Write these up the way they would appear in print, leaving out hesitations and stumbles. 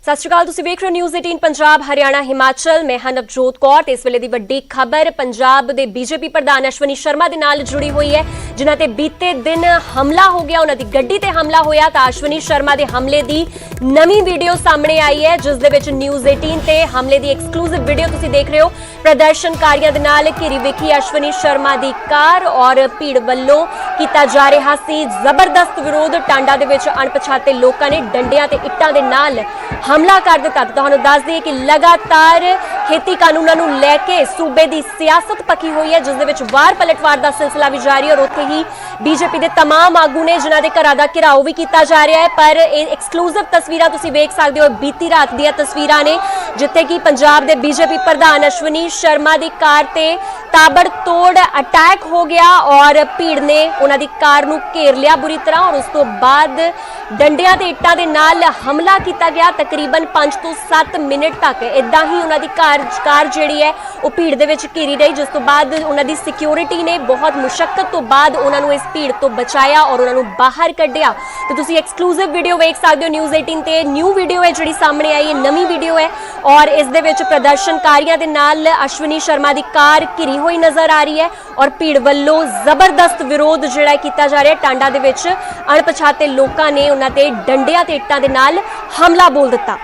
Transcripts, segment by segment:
सत श्री अकाल, तुसीं वेख रहे हो न्यूज़ 18 पंजाब हरियाणा हिमाचल। मैं हां नवजोत कौर ते इस वेले दी वड्डी खबर पंजाब दे बीजेपी प्रधान अश्वनी शर्मा दे नाल जुड़ी हुई है, जिन्हां ते बीते दिन हमला हो गया, उन्हां दी गड्डी ते हमला होया। तां अश्वनी शर्मा दे हमले दी नवीं वीडियो सामने आई है, जिस दे विच न्यूज़ 18 ते हमले दी एक्सक्लूसिव वीडियो तुसीं देख रहे हो। प्रदर्शनकारियों दे नाल घिरी विखी अश्वनी शर्मा दी कार और भीड़ वल्लों कीता जा रहा सी जबरदस्त विरोध। टांडा दे विच अणपछाते लोकां ने डंडियां ते इट्टां दे नाल हमला कर दिता। तुहानूं दस दईए कि लगातार खेती कानूनां नूं लैके सूबे दी सियासत पकी हुई है, जिस दे विच वार पलटवार दा सिलसिला भी जारी है और उत्थे ही बीजेपी दे तमाम आगू ने जिन्हां दे घरां दा घिराओ भी कीता जा रहा है। पर एक्सक्लूसिव तस्वीरां तुसीं वेख सकदे हो, बीती रात दीआं तस्वीरां ने जिथे कि पंजाब दे बीजेपी प्रधान अश्वनी शर्मा दी कार ते ताबड़तोड़ अटैक हो गया और भीड़ ने उन्हां दी कार नूं घेर लिया बुरी तरह और उस तो बाद डंडियां ते इट्टां दे नाल हमला कीता गया। तकरीबन 5 ਤੋਂ 7 मिनट तक इदां ही उन्हां दी कार जिहड़ी है वो भीड़ दे विच घिरी रही, जिस तो बाद उन्हां दी सिक्योरिटी ने बहुत मुशक्कत तो बाद उन्हां नूं इस भीड़ तो बचाया और उन्हां नूं बाहर कढिया। तो तुसीं एक्सक्लूसिव वीडियो वेख सकदे हो न्यूज़ 18 ते। न्यू वीडियो है जिहड़ी सामने आई है, नवीं वीडियो है और इस दे विच प्रदर्शनकारियों दे नाल अश्वनी शर्मा दी कार घिरी हुई नजर आ रही है और भीड़ वल्लों जबरदस्त विरोध जिहड़ा कीता जा रहा है। टांडा दे विच अणपछाते लोकां ने उन्हां ते डंडियां ते इट्टां दे नाल हमला बोल दिता।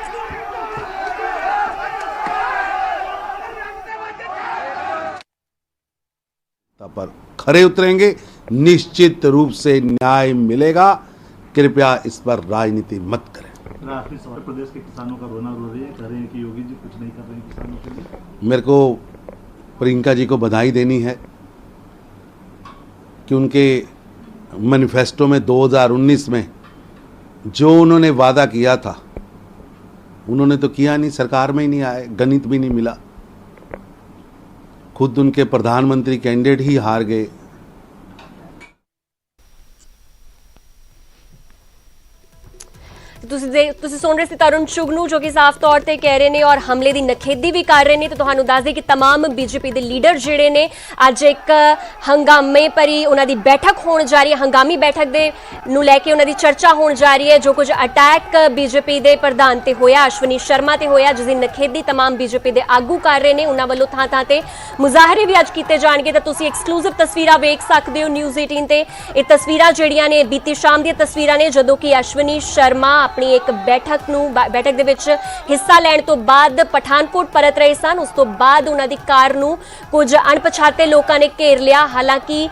पर खरे उतरेंगे, निश्चित रूप से न्याय मिलेगा। कृपया इस पर राजनीति मत करें। प्रदेश के किसानों का रोना रो रही है, कह रहे हैं कि योगी जी कुछ नहीं कर रहे हैं किसानों के लिए। मेरे को प्रियंका जी को बधाई देनी है कि उनके मैनिफेस्टो में 2019 में जो उन्होंने वादा किया था उन्होंने तो किया नहीं, सरकार में ही नहीं आए, गणित भी नहीं मिला, खुद उनके प्रधानमंत्री कैंडिडेट ही हार गए। तुसीं सुन रहे सी तरुण चुगनू जो कि साफ तौर पर कह रहे हैं और हमले की नखेदी भी कर रहे हैं। तो तुहानूं दस दें कि तमाम बीजेपी के लीडर जिहड़े ने अज एक हंगामे भरी उन्हां दी बैठक होने जा रही है, हंगामी बैठक दे नूं लैके उन्हां दी चर्चा होने जा रही है। जो कुछ अटैक बीजेपी के प्रधान ते होया, अश्वनी शर्मा ते होया, जिसकी नखेदी तमाम बीजेपी के आगू कर रहे हैं, उन्हां वल्लों थां थां ते मुजाहरे भी अज कीते जाणगे। तो तुसीं एक्सक्लूसिव तस्वीरां वेख सकदे हो न्यूज़ 18 ते। ये तस्वीरां जिहड़ियां ने बीती शाम दी तस्वीरां ने, जदों कि अश्वनी शर्मा अपनी एक बैठक दे विच हिस्सा लैण तो बाद पठानकोट परत रहे सन। उस तो बाद उन्हां दी कार नूं कुछ अणपछाते लोकां ने घेर लिया। हालांकि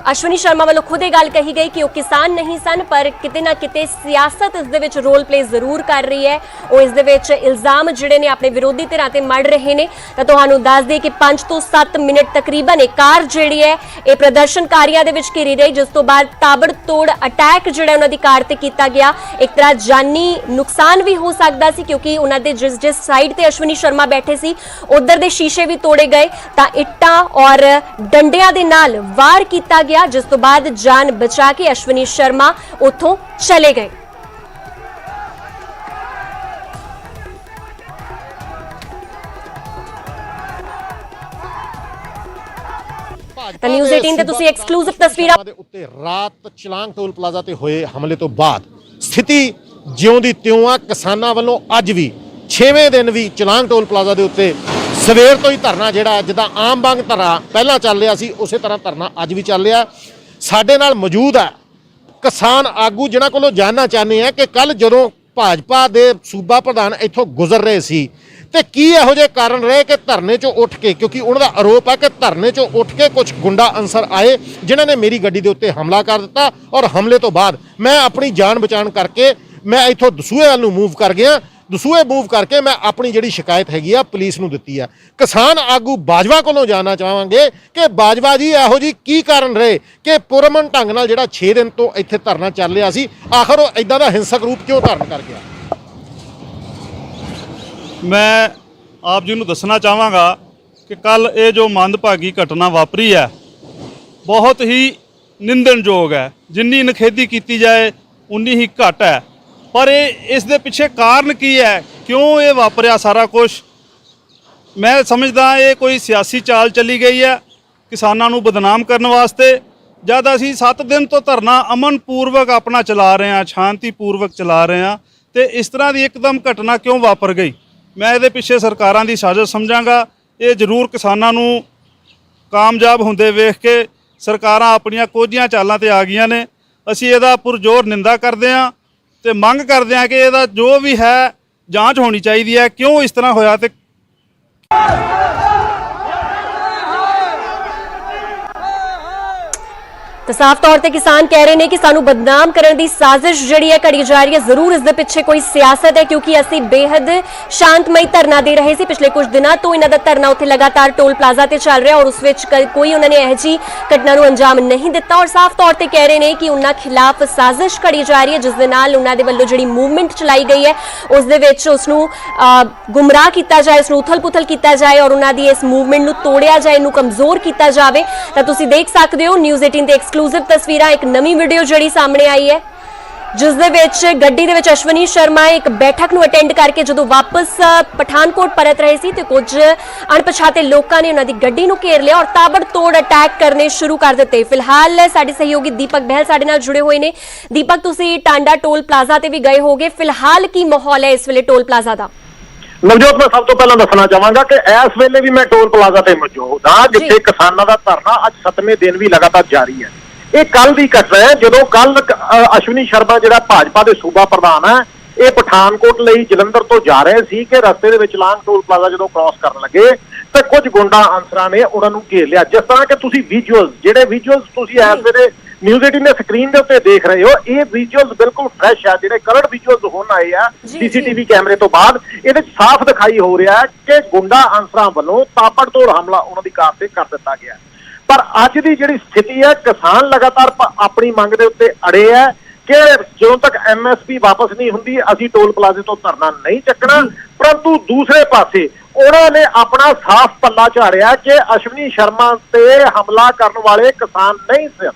अश्वनी शर्मा वालों खुद ये गल कही गई कि वो किसान नहीं सन, पर किते ना किते सियासत इस दे विच रोल प्ले जरूर कर रही है। वो इस दे विच इल्जाम जिहड़े ने अपने विरोधी धिरां ते मड़ रहे ने। तां तुहानूं दस दे कि 5 ਤੋਂ 7 मिनट तकरीबन एक कार जिहड़ी है ये प्रदर्शनकारियों दे विच घिरी रही, जिस तो बाद ताबड़तोड़ अटैक जिहड़ा उन्हां दी कार ते कीता गया। एक तरह जानी नुकसान भी हो सकदा सी, क्योंकि उन्हां दे जिस साइड ते अश्वनी शर्मा बैठे सी उधर दे शीशे भी तोड़े गए। तां इट्टां और डंडियां दे नाल वार कीता गया, जिस तो बाद जान बचा के अश्वनी शर्मा उथों चले गए। न्यूज़ 18 ਤੇ ਤੁਸੀਂ ਐਕਸਕਲੂਸਿਵ ਤਸਵੀਰਾਂ ਦੇ ਉੱਤੇ ਰਾਤ ਚਲਾਂਗ ਟੋਲ ਪਲਾਜ਼ਾ ਤੇ ਹੋਏ ਹਮਲੇ ਤੋਂ ਬਾਅਦ ਸਥਿਤੀ ਜਿਉਂ ਦੀ ਤਿਉਂ ਆ। ਕਿਸਾਨਾਂ ਵੱਲੋਂ ਅੱਜ ਵੀ 6ਵੇਂ ਦਿਨ ਵੀ ਚਲਾਂਗ ਟੋਲ ਪਲਾਜ਼ਾ ਦੇ ਉੱਤੇ ਸਵੇਰ ਤੋਂ ਹੀ ਧਰਨਾ ਜਿਹੜਾ ਜਿੱਦਾਂ ਆਮ ਵਾਂਗ ਧਰਨਾ ਪਹਿਲਾਂ ਚੱਲ ਰਿਹਾ ਸੀ ਉਸੇ ਤਰ੍ਹਾਂ ਧਰਨਾ ਅੱਜ ਵੀ ਚੱਲ ਰਿਹਾ। ਸਾਡੇ ਨਾਲ ਮੌਜੂਦ ਹੈ ਕਿਸਾਨ ਆਗੂ ਜਿਨ੍ਹਾਂ ਕੋਲੋਂ ਜਾਣਨਾ ਚਾਹੁੰਦੇ ਆ ਕਿ ਕੱਲ ਜਦੋਂ ਭਾਜਪਾ ਦੇ ਸੂਬਾ ਪ੍ਰਧਾਨ ਇੱਥੋਂ ਗੁਜ਼ਰ ਰਹੇ ਸੀ ਤੇ ਕੀ ਇਹੋ ਜਿਹੇ ਕਾਰਨ ਰਹੇ ਕਿ ਧਰਨੇ ਚੋਂ ਉੱਠ ਕੇ, ਕਿਉਂਕਿ ਉਹਨਾਂ ਦਾ ਆਰੋਪ ਹੈ ਕਿ ਧਰਨੇ ਚੋਂ ਉੱਠ ਕੇ ਕੁਝ ਗੁੰਡਾ ਅਨਸਰ ਆਏ ਜਿਨ੍ਹਾਂ ਨੇ ਮੇਰੀ ਗੱਡੀ ਦੇ ਉੱਤੇ ਹਮਲਾ ਕਰ ਦਿੱਤਾ ਔਰ ਹਮਲੇ ਤੋਂ ਬਾਅਦ ਮੈਂ ਆਪਣੀ ਜਾਨ ਬਚਾਉਣ ਕਰਕੇ ਮੈਂ ਇੱਥੋਂ ਦਸੂਹੇ ਵੱਲ ਨੂੰ ਮੂਵ ਕਰ ਗਿਆ। ਦਸੂਹੇ ਮੂਵ ਕਰਕੇ ਮੈਂ ਆਪਣੀ ਜਿਹੜੀ ਸ਼ਿਕਾਇਤ ਹੈਗੀ ਆ ਪੁਲਿਸ ਨੂੰ ਦਿੱਤੀ ਆ। ਕਿਸਾਨ ਆਗੂ ਬਾਜਵਾ ਕੋਲੋਂ ਜਾਣਨਾ ਚਾਹਾਂਗੇ ਕਿ ਬਾਜਵਾ ਜੀ ਇਹੋ ਜੀ ਕੀ ਕਾਰਨ ਰਹੇ ਕਿ ਪੁਰਮਨ ਢੰਗ ਨਾਲ ਜਿਹੜਾ 6 ਦਿਨ ਤੋਂ ਇੱਥੇ ਧਰਨਾ ਚੱਲ ਰਿਹਾ ਸੀ, ਆਖਰ ਉਹ ਇਦਾਂ ਦਾ ਹਿੰਸਕ ਰੂਪ ਕਿਉਂ ਧਾਰਨ ਕਰ ਗਿਆ। ਮੈਂ ਆਪ ਜੀ ਨੂੰ ਦੱਸਣਾ ਚਾਹਾਂਗਾ ਕਿ ਕੱਲ ਇਹ ਜੋ ਮੰਦਭਾਗੀ ਘਟਨਾ ਵਾਪਰੀ ਹੈ ਬਹੁਤ ਹੀ ਨਿੰਦਣਯੋਗ ਹੈ। ਜਿੰਨੀ ਨਖੇਦੀ ਕੀਤੀ ਜਾਏ ਉਨੀ ਹੀ ਘੱਟ ਹੈ। पर इस दे पिछे कारण की है, क्यों ये वापरिया सारा कुछ, मैं समझदा ये कोई सियासी चाल चली गई है किसानों को बदनाम करने वास्ते। जद असी 7 दिन तो धरना अमन पूर्वक अपना चला रहे हैं, शांतिपूर्वक चला रहे हैं, ਤੇ ਇਸ ਤਰ੍ਹਾਂ ਦੀ ਇੱਕਦਮ ਘਟਨਾ ਕਿਉਂ ਵਾਪਰ ਗਈ। ਮੈਂ ਇਹਦੇ ਪਿੱਛੇ ਸਰਕਾਰਾਂ ਦੀ ਸਾਜ਼ਿਸ਼ ਸਮਝਾਂਗਾ। ਇਹ ਜ਼ਰੂਰ ਕਿਸਾਨਾਂ ਨੂੰ ਕਾਮਯਾਬ ਹੁੰਦੇ ਵੇਖ ਕੇ ਸਰਕਾਰਾਂ ਆਪਣੀਆਂ ਕੋਝੀਆਂ ਚਾਲਾਂ ਤੇ ਆ ਗਈਆਂ ਨੇ। ਅਸੀਂ ਇਹਦਾ ਪੁਰਜ਼ੋਰ ਨਿੰਦਾ ਕਰਦੇ ਹਾਂ ਤੇ ਮੰਗ ਕਰਦੇ ਹਾਂ ਕਿ ਇਹਦਾ ਜੋ ਵੀ ਹੈ ਜਾਂਚ ਹੋਣੀ ਚਾਹੀਦੀ ਹੈ, ਕਿਉਂ ਇਸ ਤਰ੍ਹਾਂ ਹੋਇਆ। ਤੇ ਤਾਂ ਸਾਫ਼ ਤੌਰ ਤੇ ਕਿਸਾਨ ਕਹਿ ਰਹੇ ਨੇ ਕਿ ਸਾਨੂੰ ਬਦਨਾਮ ਕਰਨ ਦੀ ਸਾਜ਼ਿਸ਼ ਜਿਹੜੀ ਹੈ ਘੜੀ ਜਾ ਰਹੀ ਹੈ। ਜ਼ਰੂਰ ਇਸ ਦੇ ਪਿੱਛੇ ਕੋਈ ਸਿਆਸਤ ਹੈ, ਕਿਉਂਕਿ ਅਸੀਂ ਬੇहद ਸ਼ਾਂਤਮਈ ਧਰਨਾ ਦੇ ਰਹੇ ਸੀ। ਪਿਛਲੇ ਕੁਝ ਦਿਨਾਂ ਤੋਂ ਇਹਨਾਂ ਦਾ ਧਰਨਾ ਉੱਥੇ ਲਗਾਤਾਰ ਟੋਲ ਪਲਾਜ਼ਾ ਤੇ ਚੱਲ ਰਿਹਾ ਔਰ ਉਸ ਵਿੱਚ ਕੋਈ ਉਹਨਾਂ ਨੇ ਇਹੋ ਜਿਹੀ ਘਟਨਾ ਨੂੰ ਅੰਜਾਮ ਨਹੀਂ ਦਿੱਤਾ ਔਰ ਸਾਫ਼ ਤੌਰ ਤੇ ਕਹਿ ਰਹੇ ਨੇ ਕਿ ਉਹਨਾਂ ਖਿਲਾਫ ਸਾਜ਼ਿਸ਼ ਘੜੀ ਜਾ ਰਹੀ ਹੈ, ਜਿਸ ਦੇ ਨਾਲ ਉਹਨਾਂ ਦੇ ਵੱਲੋਂ ਜਿਹੜੀ ਮੂਵਮੈਂਟ ਚਲਾਈ ਗਈ ਹੈ ਉਸ ਦੇ ਵਿੱਚ ਉਸ ਨੂੰ ਗੁੰਮਰਾਹ ਕੀਤਾ ਜਾਏ, ਉਸ ਨੂੰ ਉਥਲ-ਪੁਥਲ ਕੀਤਾ ਜਾਏ ਔਰ ਉਹਨਾਂ ਦੀ ਇਸ ਮੂਵਮੈਂਟ ਨੂੰ ਤੋੜਿਆ ਜਾਏ, ਇਹਨੂੰ ਕਮਜ਼ੋਰ ਕੀਤਾ ਜਾਵੇ। ਤਾਂ ਤੁਸੀਂ ਦੇਖ ਸਕਦੇ ਹੋ ਨਿਊਜ਼ 18 ਤੇ ਐਕਸਕਲੂਸਿਵ ਤਸਵੀਰਾਂ, ਇੱਕ ਨਵੀਂ ਵੀਡੀਓ ਜਿਹੜੀ ਸਾਹਮਣੇ ਆਈ ਹੈ ਜਿਸ ਦੇ ਵਿੱਚ ਗੱਡੀ ਦੇ ਵਿੱਚ ਅਸ਼ਵਨੀ ਸ਼ਰਮਾ ਇੱਕ ਬੈਠਕ ਨੂੰ ਅਟੈਂਡ ਕਰਕੇ ਜਦੋਂ ਵਾਪਸ ਪਠਾਨਕੋਟ ਪਰਤ ਰਹੇ ਸੀ ਤੇ ਕੁਝ ਅਣਪਛਾਤੇ ਲੋਕਾਂ ਨੇ ਉਹਨਾਂ ਦੀ ਗੱਡੀ ਨੂੰ ਘੇਰ ਲਿਆ ਔਰ ਤਾਬੜਤੋੜ ਅਟੈਕ ਕਰਨੇ ਸ਼ੁਰੂ ਕਰ ਦਿੱਤੇ। ਫਿਲਹਾਲ ਸਾਡੇ ਸਹਿਯੋਗੀ ਦੀਪਕ ਬਹਿਲ ਸਾਡੇ ਨਾਲ ਜੁੜੇ ਹੋਏ ਨੇ। ਦੀਪਕ, ਤੁਸੀਂ ਟਾਂਡਾ ਟੋਲ ਪਲਾਜ਼ਾ ਤੇ ਵੀ ਗਏ ਹੋਗੇ, ਫਿਲਹਾਲ ਕੀ ਮਾਹੌਲ ਹੈ ਇਸ ਵੇਲੇ ਟੋਲ ਪਲਾਜ਼ਾ ਦਾ? ਨਵਜੋਤ, ਮੈਂ ਸਭ ਤੋਂ ਪਹਿਲਾਂ ਦੱਸਣਾ ਚਾਹਾਂਗਾ ਕਿ ਇਸ ਵੇਲੇ ਵੀ ਮੈਂ ਟੋਲ ਪਲਾਜ਼ਾ ਤੇ ਮੌਜੂਦ ਹਾਂ, ਜਿੱਥੇ ਕਿਸਾਨਾਂ ਦਾ ਧਰਨਾ ਅੱਜ 7ਵੇਂ ਦਿਨ ਵੀ ਲਗਾਤਾਰ ਜਾਰੀ ਹੈ। ਇਹ ਕੱਲ ਦੀ ਘਟਨਾ ਹੈ ਜਦੋਂ ਕੱਲ ਅਸ਼ਵਨੀ ਸ਼ਰਮਾ ਜਿਹੜਾ ਭਾਜਪਾ ਦੇ ਸੂਬਾ ਪ੍ਰਧਾਨ ਹੈ, ਇਹ ਪਠਾਨਕੋਟ ਲਈ ਜਲੰਧਰ ਤੋਂ ਜਾ ਰਹੇ ਸੀ ਕਿ ਰਸਤੇ ਦੇ ਵਿੱਚ ਲਾਂਗ ਟੋਲ ਪਲਾਜ਼ਾ ਜਦੋਂ ਕ੍ਰਾਸ ਕਰਨ ਲੱਗੇ ਤੇ ਕੁਝ ਗੁੰਡਾ ਅਨਸਰਾਂ ਨੇ ਉਹਨਾਂ ਨੂੰ ਘੇਰ ਲਿਆ। ਜਿਸ ਤਰ੍ਹਾਂ ਕਿ ਤੁਸੀਂ ਵਿਜ਼ੂਅਲਸ ਤੁਸੀਂ ਇਸ ਵੇਲੇ ਨਿਊਜ਼ 18 ਦੇ ਸਕਰੀਨ ਦੇ ਉੱਤੇ ਦੇਖ ਰਹੇ ਹੋ, ਇਹ ਵਿਜ਼ੂਅਲਸ ਬਿਲਕੁਲ ਫਰੈਸ਼ ਆ। ਜਿਹੜੇ ਕਰੰਟ ਵਿਜ਼ੂਅਲਸ ਹੁਣ ਆਏ ਆ ਸੀਸੀਟੀਵੀ ਕੈਮਰੇ ਤੋਂ ਬਾਅਦ, ਇਹਦੇ ਵਿੱਚ ਸਾਫ਼ ਦਿਖਾਈ ਹੋ ਰਿਹਾ ਹੈ ਕਿ ਗੁੰਡਾ ਅਨਸਰਾਂ ਵੱਲੋਂ ਤਾਬੜਤੋੜ ਹਮਲਾ ਉਹਨਾਂ ਦੀ ਕਾਰ ਤੇ ਕਰ ਦਿੱਤਾ ਗਿਆ। ਪਰ ਅੱਜ ਦੀ ਜਿਹੜੀ ਸਥਿਤੀ ਹੈ, ਕਿਸਾਨ ਲਗਾਤਾਰ ਆਪਣੀ ਮੰਗ ਦੇ ਉੱਤੇ ਅੜੇ ਹੈ ਕਿ ਜਦੋਂ ਤੱਕ MSP ਵਾਪਸ ਨਹੀਂ ਹੁੰਦੀ ਅਸੀਂ ਟੋਲ ਪਲਾਜ਼ੇ ਤੋਂ ਧਰਨਾ ਨਹੀਂ ਚੱਕਣਾ। ਪਰੰਤੂ ਦੂਸਰੇ ਪਾਸੇ ਉਹਨਾਂ ਨੇ ਆਪਣਾ ਸਾਫ਼ ਪੱਲਾ ਝਾੜਿਆ ਕਿ ਅਸ਼ਵਨੀ ਸ਼ਰਮਾ ਤੇ ਹਮਲਾ ਕਰਨ ਵਾਲੇ ਕਿਸਾਨ ਨਹੀਂ ਸਨ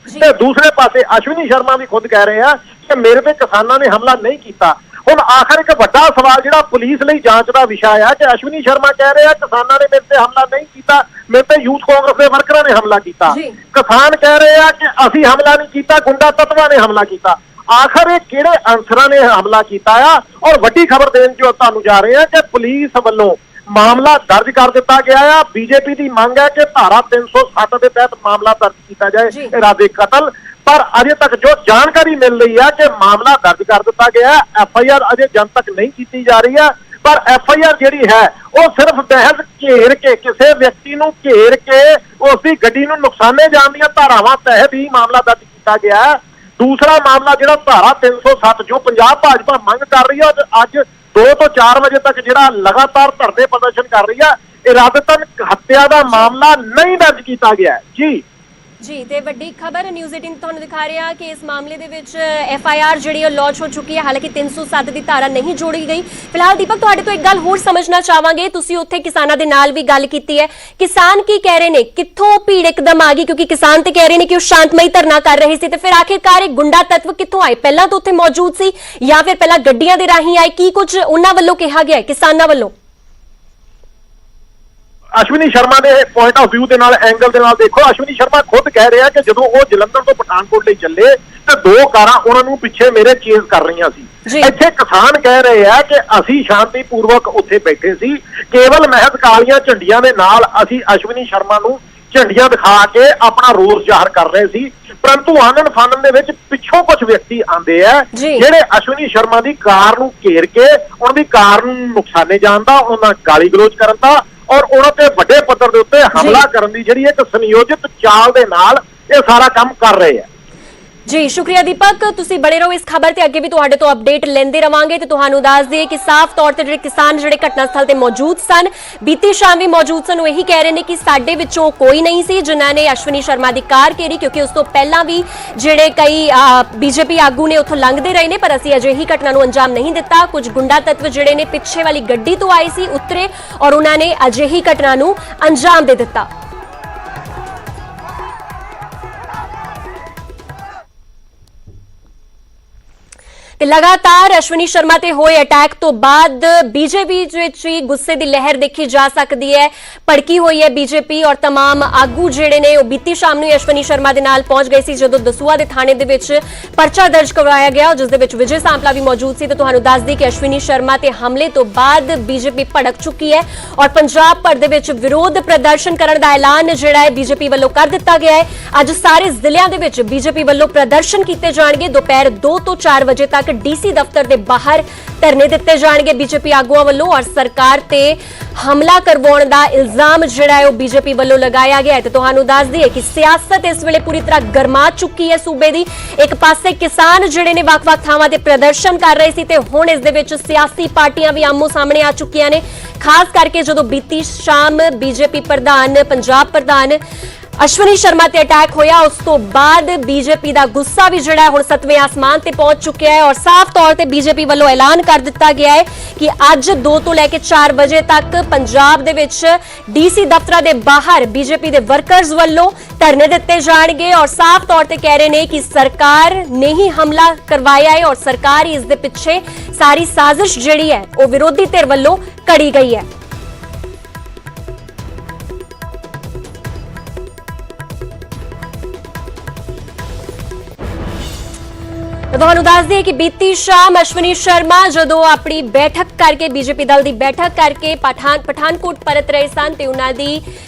ਤੇ ਦੂਸਰੇ ਪਾਸੇ ਅਸ਼ਵਨੀ ਸ਼ਰਮਾ ਵੀ ਖੁਦ ਕਹਿ ਰਹੇ ਆ ਕਿ ਮੇਰੇ ਤੇ ਕਿਸਾਨਾਂ ਨੇ ਹਮਲਾ ਨਹੀਂ ਕੀਤਾ। ਹੁਣ ਆਖਰ ਇੱਕ ਵੱਡਾ ਸਵਾਲ ਜਿਹੜਾ ਪੁਲਿਸ ਲਈ ਜਾਂਚ ਦਾ ਵਿਸ਼ਾ ਹੈ ਕਿ ਅਸ਼ਵਨੀ ਸ਼ਰਮਾ ਕਹਿ ਰਹੇ ਆ ਕਿਸਾਨਾਂ ਨੇ ਮੇਰੇ ਤੇ ਹਮਲਾ ਨਹੀਂ ਕੀਤਾ, ਮੇਰੇ ਤੇ ਯੂਥ ਕਾਂਗਰਸ ਦੇ ਵਰਕਰਾਂ ਨੇ ਹਮਲਾ ਕੀਤਾ। ਕਿਸਾਨ ਕਹਿ ਰਹੇ ਆ ਕਿ ਅਸੀਂ ਹਮਲਾ ਨਹੀਂ ਕੀਤਾ, ਗੁੰਡਾ ਤੱਤਵਾਂ ਨੇ ਹਮਲਾ ਕੀਤਾ। ਆਖਰ ਇਹ ਕਿਹੜੇ ਅਨਸਰਾਂ ਨੇ ਹਮਲਾ ਕੀਤਾ ਆ? ਔਰ ਵੱਡੀ ਖਬਰ ਦੇਣ ਜੋ ਤੁਹਾਨੂੰ ਜਾ ਰਹੇ ਆ ਕਿ ਪੁਲਿਸ ਵੱਲੋਂ ਮਾਮਲਾ ਦਰਜ ਕਰ ਦਿੱਤਾ ਗਿਆ ਆ। ਬੀਜੇਪੀ ਦੀ ਮੰਗ ਹੈ ਕਿ ਧਾਰਾ 307 ਦੇ ਤਹਿਤ ਮਾਮਲਾ ਦਰਜ ਕੀਤਾ ਜਾਏ, ਇਰਾਦੇ ਕਤਲ। ਪਰ ਅਜੇ ਤੱਕ ਜੋ ਜਾਣਕਾਰੀ ਮਿਲ ਰਹੀ ਹੈ ਕਿ ਮਾਮਲਾ ਦਰਜ ਕਰ ਦਿੱਤਾ ਗਿਆ, FIR ਅਜੇ ਜਨਤਕ ਨਹੀਂ ਕੀਤੀ ਜਾ ਰਹੀ ਹੈ। ਪਰ FIR ਜਿਹੜੀ ਹੈ ਉਹ ਸਿਰਫ ਬਹਿਸ ਘੇਰ ਕੇ, ਕਿਸੇ ਵਿਅਕਤੀ ਨੂੰ ਘੇਰ ਕੇ ਉਸ ਦੀ ਗੱਡੀ ਨੂੰ ਨੁਕਸਾਨੇ ਜਾਣ ਦੀਆਂ ਧਾਰਾਵਾਂ ਤਹਿਤ ਹੀ ਮਾਮਲਾ ਦਰਜ ਕੀਤਾ ਗਿਆ ਹੈ। ਦੂਸਰਾ ਮਾਮਲਾ ਜਿਹੜਾ ਧਾਰਾ 307 ਜੋ ਪੰਜਾਬ ਭਾਜਪਾ ਮੰਗ ਕਰ ਰਹੀ ਹੈ, ਅੱਜ 2 ਤੋਂ 4 ਵਜੇ ਤੱਕ ਜਿਹੜਾ ਲਗਾਤਾਰ ਧਰਨੇ ਪ੍ਰਦਰਸ਼ਨ ਕਰ ਰਹੀ ਹੈ, ਇਰਾਦਤਨ ਹੱਤਿਆ ਦਾ ਮਾਮਲਾ ਨਹੀਂ ਦਰਜ ਕੀਤਾ ਗਿਆ ਹੈ। ਜੀ ਤੇ ਵੱਡੀ ਖਬਰ ਨਿਊਜ਼ 18 ਤੁਹਾਨੂੰ ਦਿਖਾ ਰਿਹਾ ਕਿ ਇਸ ਮਾਮਲੇ ਦੇ ਵਿੱਚ FIR ਜਿਹੜੀ ਲਾਂਚ ਹੋ ਚੁੱਕੀ ਹੈ। ਹਾਲਾਂਕਿ 307 ਦੀ ਧਾਰਾ ਨਹੀਂ ਜੋੜੀ ਗਈ। ਫਿਲਹਾਲ ਦੀਪਕ, ਤੁਹਾਡੇ ਤੋਂ ਇੱਕ ਗੱਲ ਹੋਰ ਸਮਝਣਾ ਚਾਹਾਂਗੇ। ਤੁਸੀਂ ਉੱਥੇ ਕਿਸਾਨਾਂ ਦੇ ਨਾਲ ਵੀ ਗੱਲ ਕੀਤੀ ਹੈ, ਕਿਸਾਨ ਕੀ ਕਹਿ ਰਹੇ ਨੇ, ਕਿੱਥੋਂ ਭੀੜ ਇੱਕਦਮ ਆ ਗਈ? ਕਿਉਂਕਿ ਕਿਸਾਨ ਤੇ ਕਹਿ ਰਹੇ ਨੇ ਕਿ ਉਹ ਸ਼ਾਂਤਮਈ ਧਰਨਾ ਕਰ ਰਹੇ ਸੀ ਤੇ ਫਿਰ ਆਖਿਰਕਾਰ ਇਹ ਗੁੰਡਾ ਤੱਤਵ ਕਿੱਥੋਂ ਆਏ? ਪਹਿਲਾਂ ਤਾਂ ਉੱਥੇ ਮੌਜੂਦ ਸੀ ਜਾਂ ਫਿਰ ਪਹਿਲਾਂ ਗੱਡੀਆਂ ਦੇ ਰਾਹੀਂ ਆਏ? ਕੀ ਕੁਝ ਉਹਨਾਂ ਵੱਲੋਂ ਕਿਹਾ ਗਿਆ ਕਿਸਾਨਾਂ ਵੱਲੋਂ? ਅਸ਼ਵਨੀ ਸ਼ਰਮਾ ਦੇ ਪੁਆਇੰਟ ਆਫ ਵਿਊ ਦੇ ਨਾਲ, ਐਂਗਲ ਦੇ ਨਾਲ ਦੇਖੋ, ਅਸ਼ਵਨੀ ਸ਼ਰਮਾ ਖੁਦ ਕਹਿ ਰਿਹਾ ਕਿ ਜਦੋਂ ਉਹ ਜਲੰਧਰ ਤੋਂ ਪਠਾਨਕੋਟ ਲਈ ਚੱਲੇ ਤੇ 2 ਕਾਰਾਂ ਉਹਨਾਂ ਨੂੰ ਪਿੱਛੇ ਮੇਰੇ ਚੇਜ਼ ਕਰ ਰਹੀਆਂ ਸੀ। ਇੱਥੇ ਕਿਸਾਨ ਕਹਿ ਰਹੇ ਆ ਕਿ ਅਸੀਂ ਸ਼ਾਂਤੀਪੂਰਵਕ ਉੱਥੇ ਬੈਠੇ ਸੀ, ਕੇਵਲ ਮਹਿਜ਼ ਕਾਲੀਆਂ ਝੰਡੀਆਂ ਦੇ ਨਾਲ ਅਸੀਂ ਅਸ਼ਵਨੀ ਸ਼ਰਮਾ ਨੂੰ ਝੰਡੀਆਂ ਦਿਖਾ ਕੇ ਆਪਣਾ ਰੋਸ ਜ਼ਾਹਰ ਕਰ ਰਹੇ ਸੀ। ਪਰੰਤੂ ਆਨੰਦ ਫਾਨਨ ਦੇ ਵਿੱਚ ਪਿੱਛੋਂ ਕੁਝ ਵਿਅਕਤੀ ਆਂਦੇ ਆ ਜਿਹੜੇ ਅਸ਼ਵਨੀ ਸ਼ਰਮਾ ਦੀ ਕਾਰ ਨੂੰ ਘੇਰ ਕੇ ਉਹਨਾਂ ਦੀ ਕਾਰ ਨੂੰ ਨੁਕਸਾਨੇ ਜਾਣ ਦਾ, ਉਹਨਾਂ ਗਾਲੀ ਗਲੋਚ ਕਰਨ ਦਾ ਔਰ ਉਹਨਾਂ ਤੇ ਵੱਡੇ ਪੱਧਰ ਦੇ ਉੱਤੇ ਹਮਲਾ ਕਰਨ ਦੀ ਜਿਹੜੀ ਇੱਕ ਸੰਯੋਜਿਤ ਚਾਲ ਦੇ ਨਾਲ ਇਹ ਸਾਰਾ ਕੰਮ ਕਰ ਰਹੇ ਆ। ਜੀ ਸ਼ੁਕਰੀਆ ਦੀਪਕ, ਤੁਸੀਂ ਬੜੇ ਰਹੋ ਇਸ ਖਬਰ ਤੇ, ਅੱਗੇ ਵੀ ਤੁਹਾਡੇ ਤੋਂ ਅਪਡੇਟ ਲੈਂਦੇ ਰਵਾਂਗੇ। ਤੇ ਤੁਹਾਨੂੰ ਦੱਸ ਦਈਏ ਕਿ ਸਾਫ਼ ਤੌਰ ਤੇ ਜਿਹੜੇ ਕਿਸਾਨ ਜਿਹੜੇ ਘਟਨਾ ਸਥਲ ਤੇ ਮੌਜੂਦ ਸਨ, ਬੀਤੀ ਸ਼ਾਮ ਵੀ ਮੌਜੂਦ ਸਨ, ਉਹ ਇਹੀ ਕਹਿ ਰਹੇ ਨੇ ਕਿ ਸਾਡੇ ਵਿੱਚੋਂ ਕੋਈ ਨਹੀਂ ਸੀ ਜਿਨ੍ਹਾਂ ਨੇ ਅਸ਼ਵਨੀ ਸ਼ਰਮਾ ਦੀ ਕਾਰ ਘੇਰੀ, ਕਿਉਂਕਿ ਉਸ ਤੋਂ ਪਹਿਲਾਂ ਵੀ ਜਿਹੜੇ ਕਈ BJP ਆਗੂ ਨੇ ਉੱਥੋਂ ਲੰਘਦੇ ਰਹੇ ਨੇ, ਪਰ ਅਸੀਂ ਅਜਿਹੀ ਘਟਨਾ ਨੂੰ ਅੰਜਾਮ ਨਹੀਂ ਦਿੱਤਾ। ਕੁਝ ਗੁੰਡਾ ਤੱਤਵ ਜਿਹੜੇ ਨੇ ਪਿੱਛੇ ਵਾਲੀ ਗੱਡੀ ਤੋਂ ਆਏ ਸੀ, ਉਤਰੇ ਔਰ ਉਹਨਾਂ ਨੇ ਅਜਿਹੀ ਘਟਨਾ ਨੂੰ ਅੰਜਾਮ ਦੇ ਦਿੱਤਾ। ਤੇ ਲਗਾਤਾਰ ਅਸ਼ਵਨੀ ਸ਼ਰਮਾ ਤੇ ਹੋਏ ਅਟੈਕ ਤੋਂ ਬਾਅਦ ਬੀਜੇਪੀ ਵਿੱਚ ਵੀ ਗੁੱਸੇ ਦੀ ਲਹਿਰ ਦੇਖੀ ਜਾ ਸਕਦੀ ਹੈ। ਭੜਕੀ ਹੋਈ ਹੈ ਬੀਜੇਪੀ ਔਰ तमाम ਆਗੂ ਜਿਹੜੇ ਨੇ ਉਹ ਬੀਤੀ ਸ਼ਾਮ ਨੂੰ ਅਸ਼ਵਨੀ ਸ਼ਰਮਾ ਦੇ ਨਾਲ ਪਹੁੰਚ ਗਏ ਸੀ ਜਦੋਂ ਦਸੂਹਾ ਦੇ ਥਾਣੇ ਦੇ ਵਿੱਚ ਪਰਚਾ ਦਰਜ ਕਰਵਾਇਆ ਗਿਆ ਜਿਸ ਦੇ ਵਿੱਚ ਵਿਜੇ ਸਾਂਪਲਾ ਵੀ ਮੌਜੂਦ ਸੀ। ਤੇ ਤੁਹਾਨੂੰ ਦੱਸ ਦਈਏ ਕਿ ਅਸ਼ਵਨੀ ਸ਼ਰਮਾ ਤੇ ਹਮਲੇ ਤੋਂ ਬਾਅਦ ਬੀਜੇਪੀ ਭੜਕ ਚੁੱਕੀ ਹੈ ਔਰ ਪੰਜਾਬ ਭਰ ਦੇ ਵਿੱਚ ਵਿਰੋਧ ਪ੍ਰਦਰਸ਼ਨ ਕਰਨ ਦਾ ਐਲਾਨ ਜਿਹੜਾ ਹੈ ਬੀਜੇਪੀ ਵੱਲੋਂ ਕਰ ਦਿੱਤਾ ਗਿਆ ਹੈ। ਅੱਜ ਸਾਰੇ ਜ਼ਿਲ੍ਹਿਆਂ ਦੇ ਵਿੱਚ ਬੀਜੇਪੀ ਵੱਲੋਂ ਪ੍ਰਦਰਸ਼ਨ ਕੀਤੇ ਜਾਣਗੇ। ਦੁਪਹਿਰ 2 ਤੋਂ 4 ਵਜੇ ਤੱਕ ਡੀਸੀ ਦਫ਼ਤਰ ਦੇ ਬਾਹਰ ਧਰਨੇ ਦਿੱਤੇ ਜਾਣਗੇ ਬੀਜੇਪੀ ਆਗੂਆਂ ਵੱਲੋਂ ਔਰ ਸਰਕਾਰ ਤੇ ਹਮਲਾ ਕਰਵਾਉਣ ਦਾ ਇਲਜ਼ਾਮ ਜਿਹੜਾ ਹੈ ਉਹ ਬੀਜੇਪੀ ਵੱਲੋਂ ਲਗਾਇਆ ਗਿਆ ਹੈ। ਤੇ ਤੁਹਾਨੂੰ ਦੱਸ ਦਈਏ ਕਿ ਸਿਆਸਤ ਇਸ ਵੇਲੇ ਪੂਰੀ ਤਰ੍ਹਾਂ ਗਰਮਾ ਚੁੱਕੀ ਹੈ ਸੂਬੇ ਦੀ। ਇੱਕ ਪਾਸੇ ਕਿਸਾਨ ਜਿਹੜੇ ਨੇ ਵੱਖ-ਵੱਖ ਥਾਵਾਂ ਤੇ ਪ੍ਰਦਰਸ਼ਨ ਕਰ ਰਹੇ ਸੀ ਤੇ ਹੁਣ ਇਸ ਦੇ ਵਿੱਚ ਸਿਆਸੀ ਪਾਰਟੀਆਂ ਵੀ ਆਮੋ ਸਾਹਮਣੇ ਆ ਚੁੱਕੀਆਂ ਨੇ। ਖਾਸ ਕਰਕੇ ਜਦੋਂ ਬੀਤੀ ਸ਼ਾਮ ਬੀਜੇਪੀ ਪ੍ਰਧਾਨ ਪੰਜਾਬ ਪ੍ਰਧਾਨ ਅਸ਼ਵਨੀ ਸ਼ਰਮਾ ਤੇ ਅਟੈਕ ਹੋਇਆ ਉਸ ਤੋਂ ਬਾਅਦ ਬੀਜੇਪੀ ਦਾ ਗੁੱਸਾ ਵੀ ਜਿਹੜਾ ਹੁਣ 7ਵੇਂ ਆਸਮਾਨ ਤੇ ਪਹੁੰਚ ਚੁੱਕਿਆ ਹੈ ਔਰ ਸਾਫ਼ ਤੌਰ ਤੇ ਬੀਜੇਪੀ ਵੱਲੋਂ ਐਲਾਨ ਕਰ ਦਿੱਤਾ ਗਿਆ ਹੈ ਕਿ ਅੱਜ 2 ਤੋਂ ਲੈ ਕੇ 4 ਵਜੇ ਤੱਕ ਪੰਜਾਬ ਦੇ ਵਿੱਚ ਡੀਸੀ ਦਫ਼ਤਰਾਂ ਦੇ ਬਾਹਰ ਬੀਜੇਪੀ ਦੇ ਵਰਕਰਸ ਵੱਲੋਂ ਧਰਨੇ ਦਿੱਤੇ ਜਾਣਗੇ ਔਰ ਸਾਫ਼ ਤੌਰ ਤੇ ਕਹਿ ਰਹੇ ਨੇ ਕਿ ਸਰਕਾਰ ਨੇ ਹੀ ਹਮਲਾ ਕਰਵਾਇਆ ਹੈ ਔਰ ਸਰਕਾਰ ਹੀ ਇਸ ਦੇ ਪਿੱਛੇ ਸਾਰੀ ਸਾਜ਼ਿਸ਼ ਜਿਹੜੀ ਹੈ ਉਹ ਵਿਰੋਧੀ ਧਿਰ ਵੱਲੋਂ ਘੜੀ ਗਈ ਹੈ। ਤੁਹਾਨੂੰ ਦੱਸ ਦਈਏ ਕਿ ਬੀਤੀ ਸ਼ਾਮ ਅਸ਼ਵਨੀ ਸ਼ਰਮਾ ਜਦੋਂ ਆਪਣੀ ਬੈਠਕ ਕਰਕੇ ਬੀਜੇਪੀ ਦਲ ਦੀ ਬੈਠਕ ਕਰਕੇ ਪਠਾਨਕੋਟ ਪਰਤ ਰਹੇ ਸਨ ਤੇ ਉਹਨਾਂ ਦੀ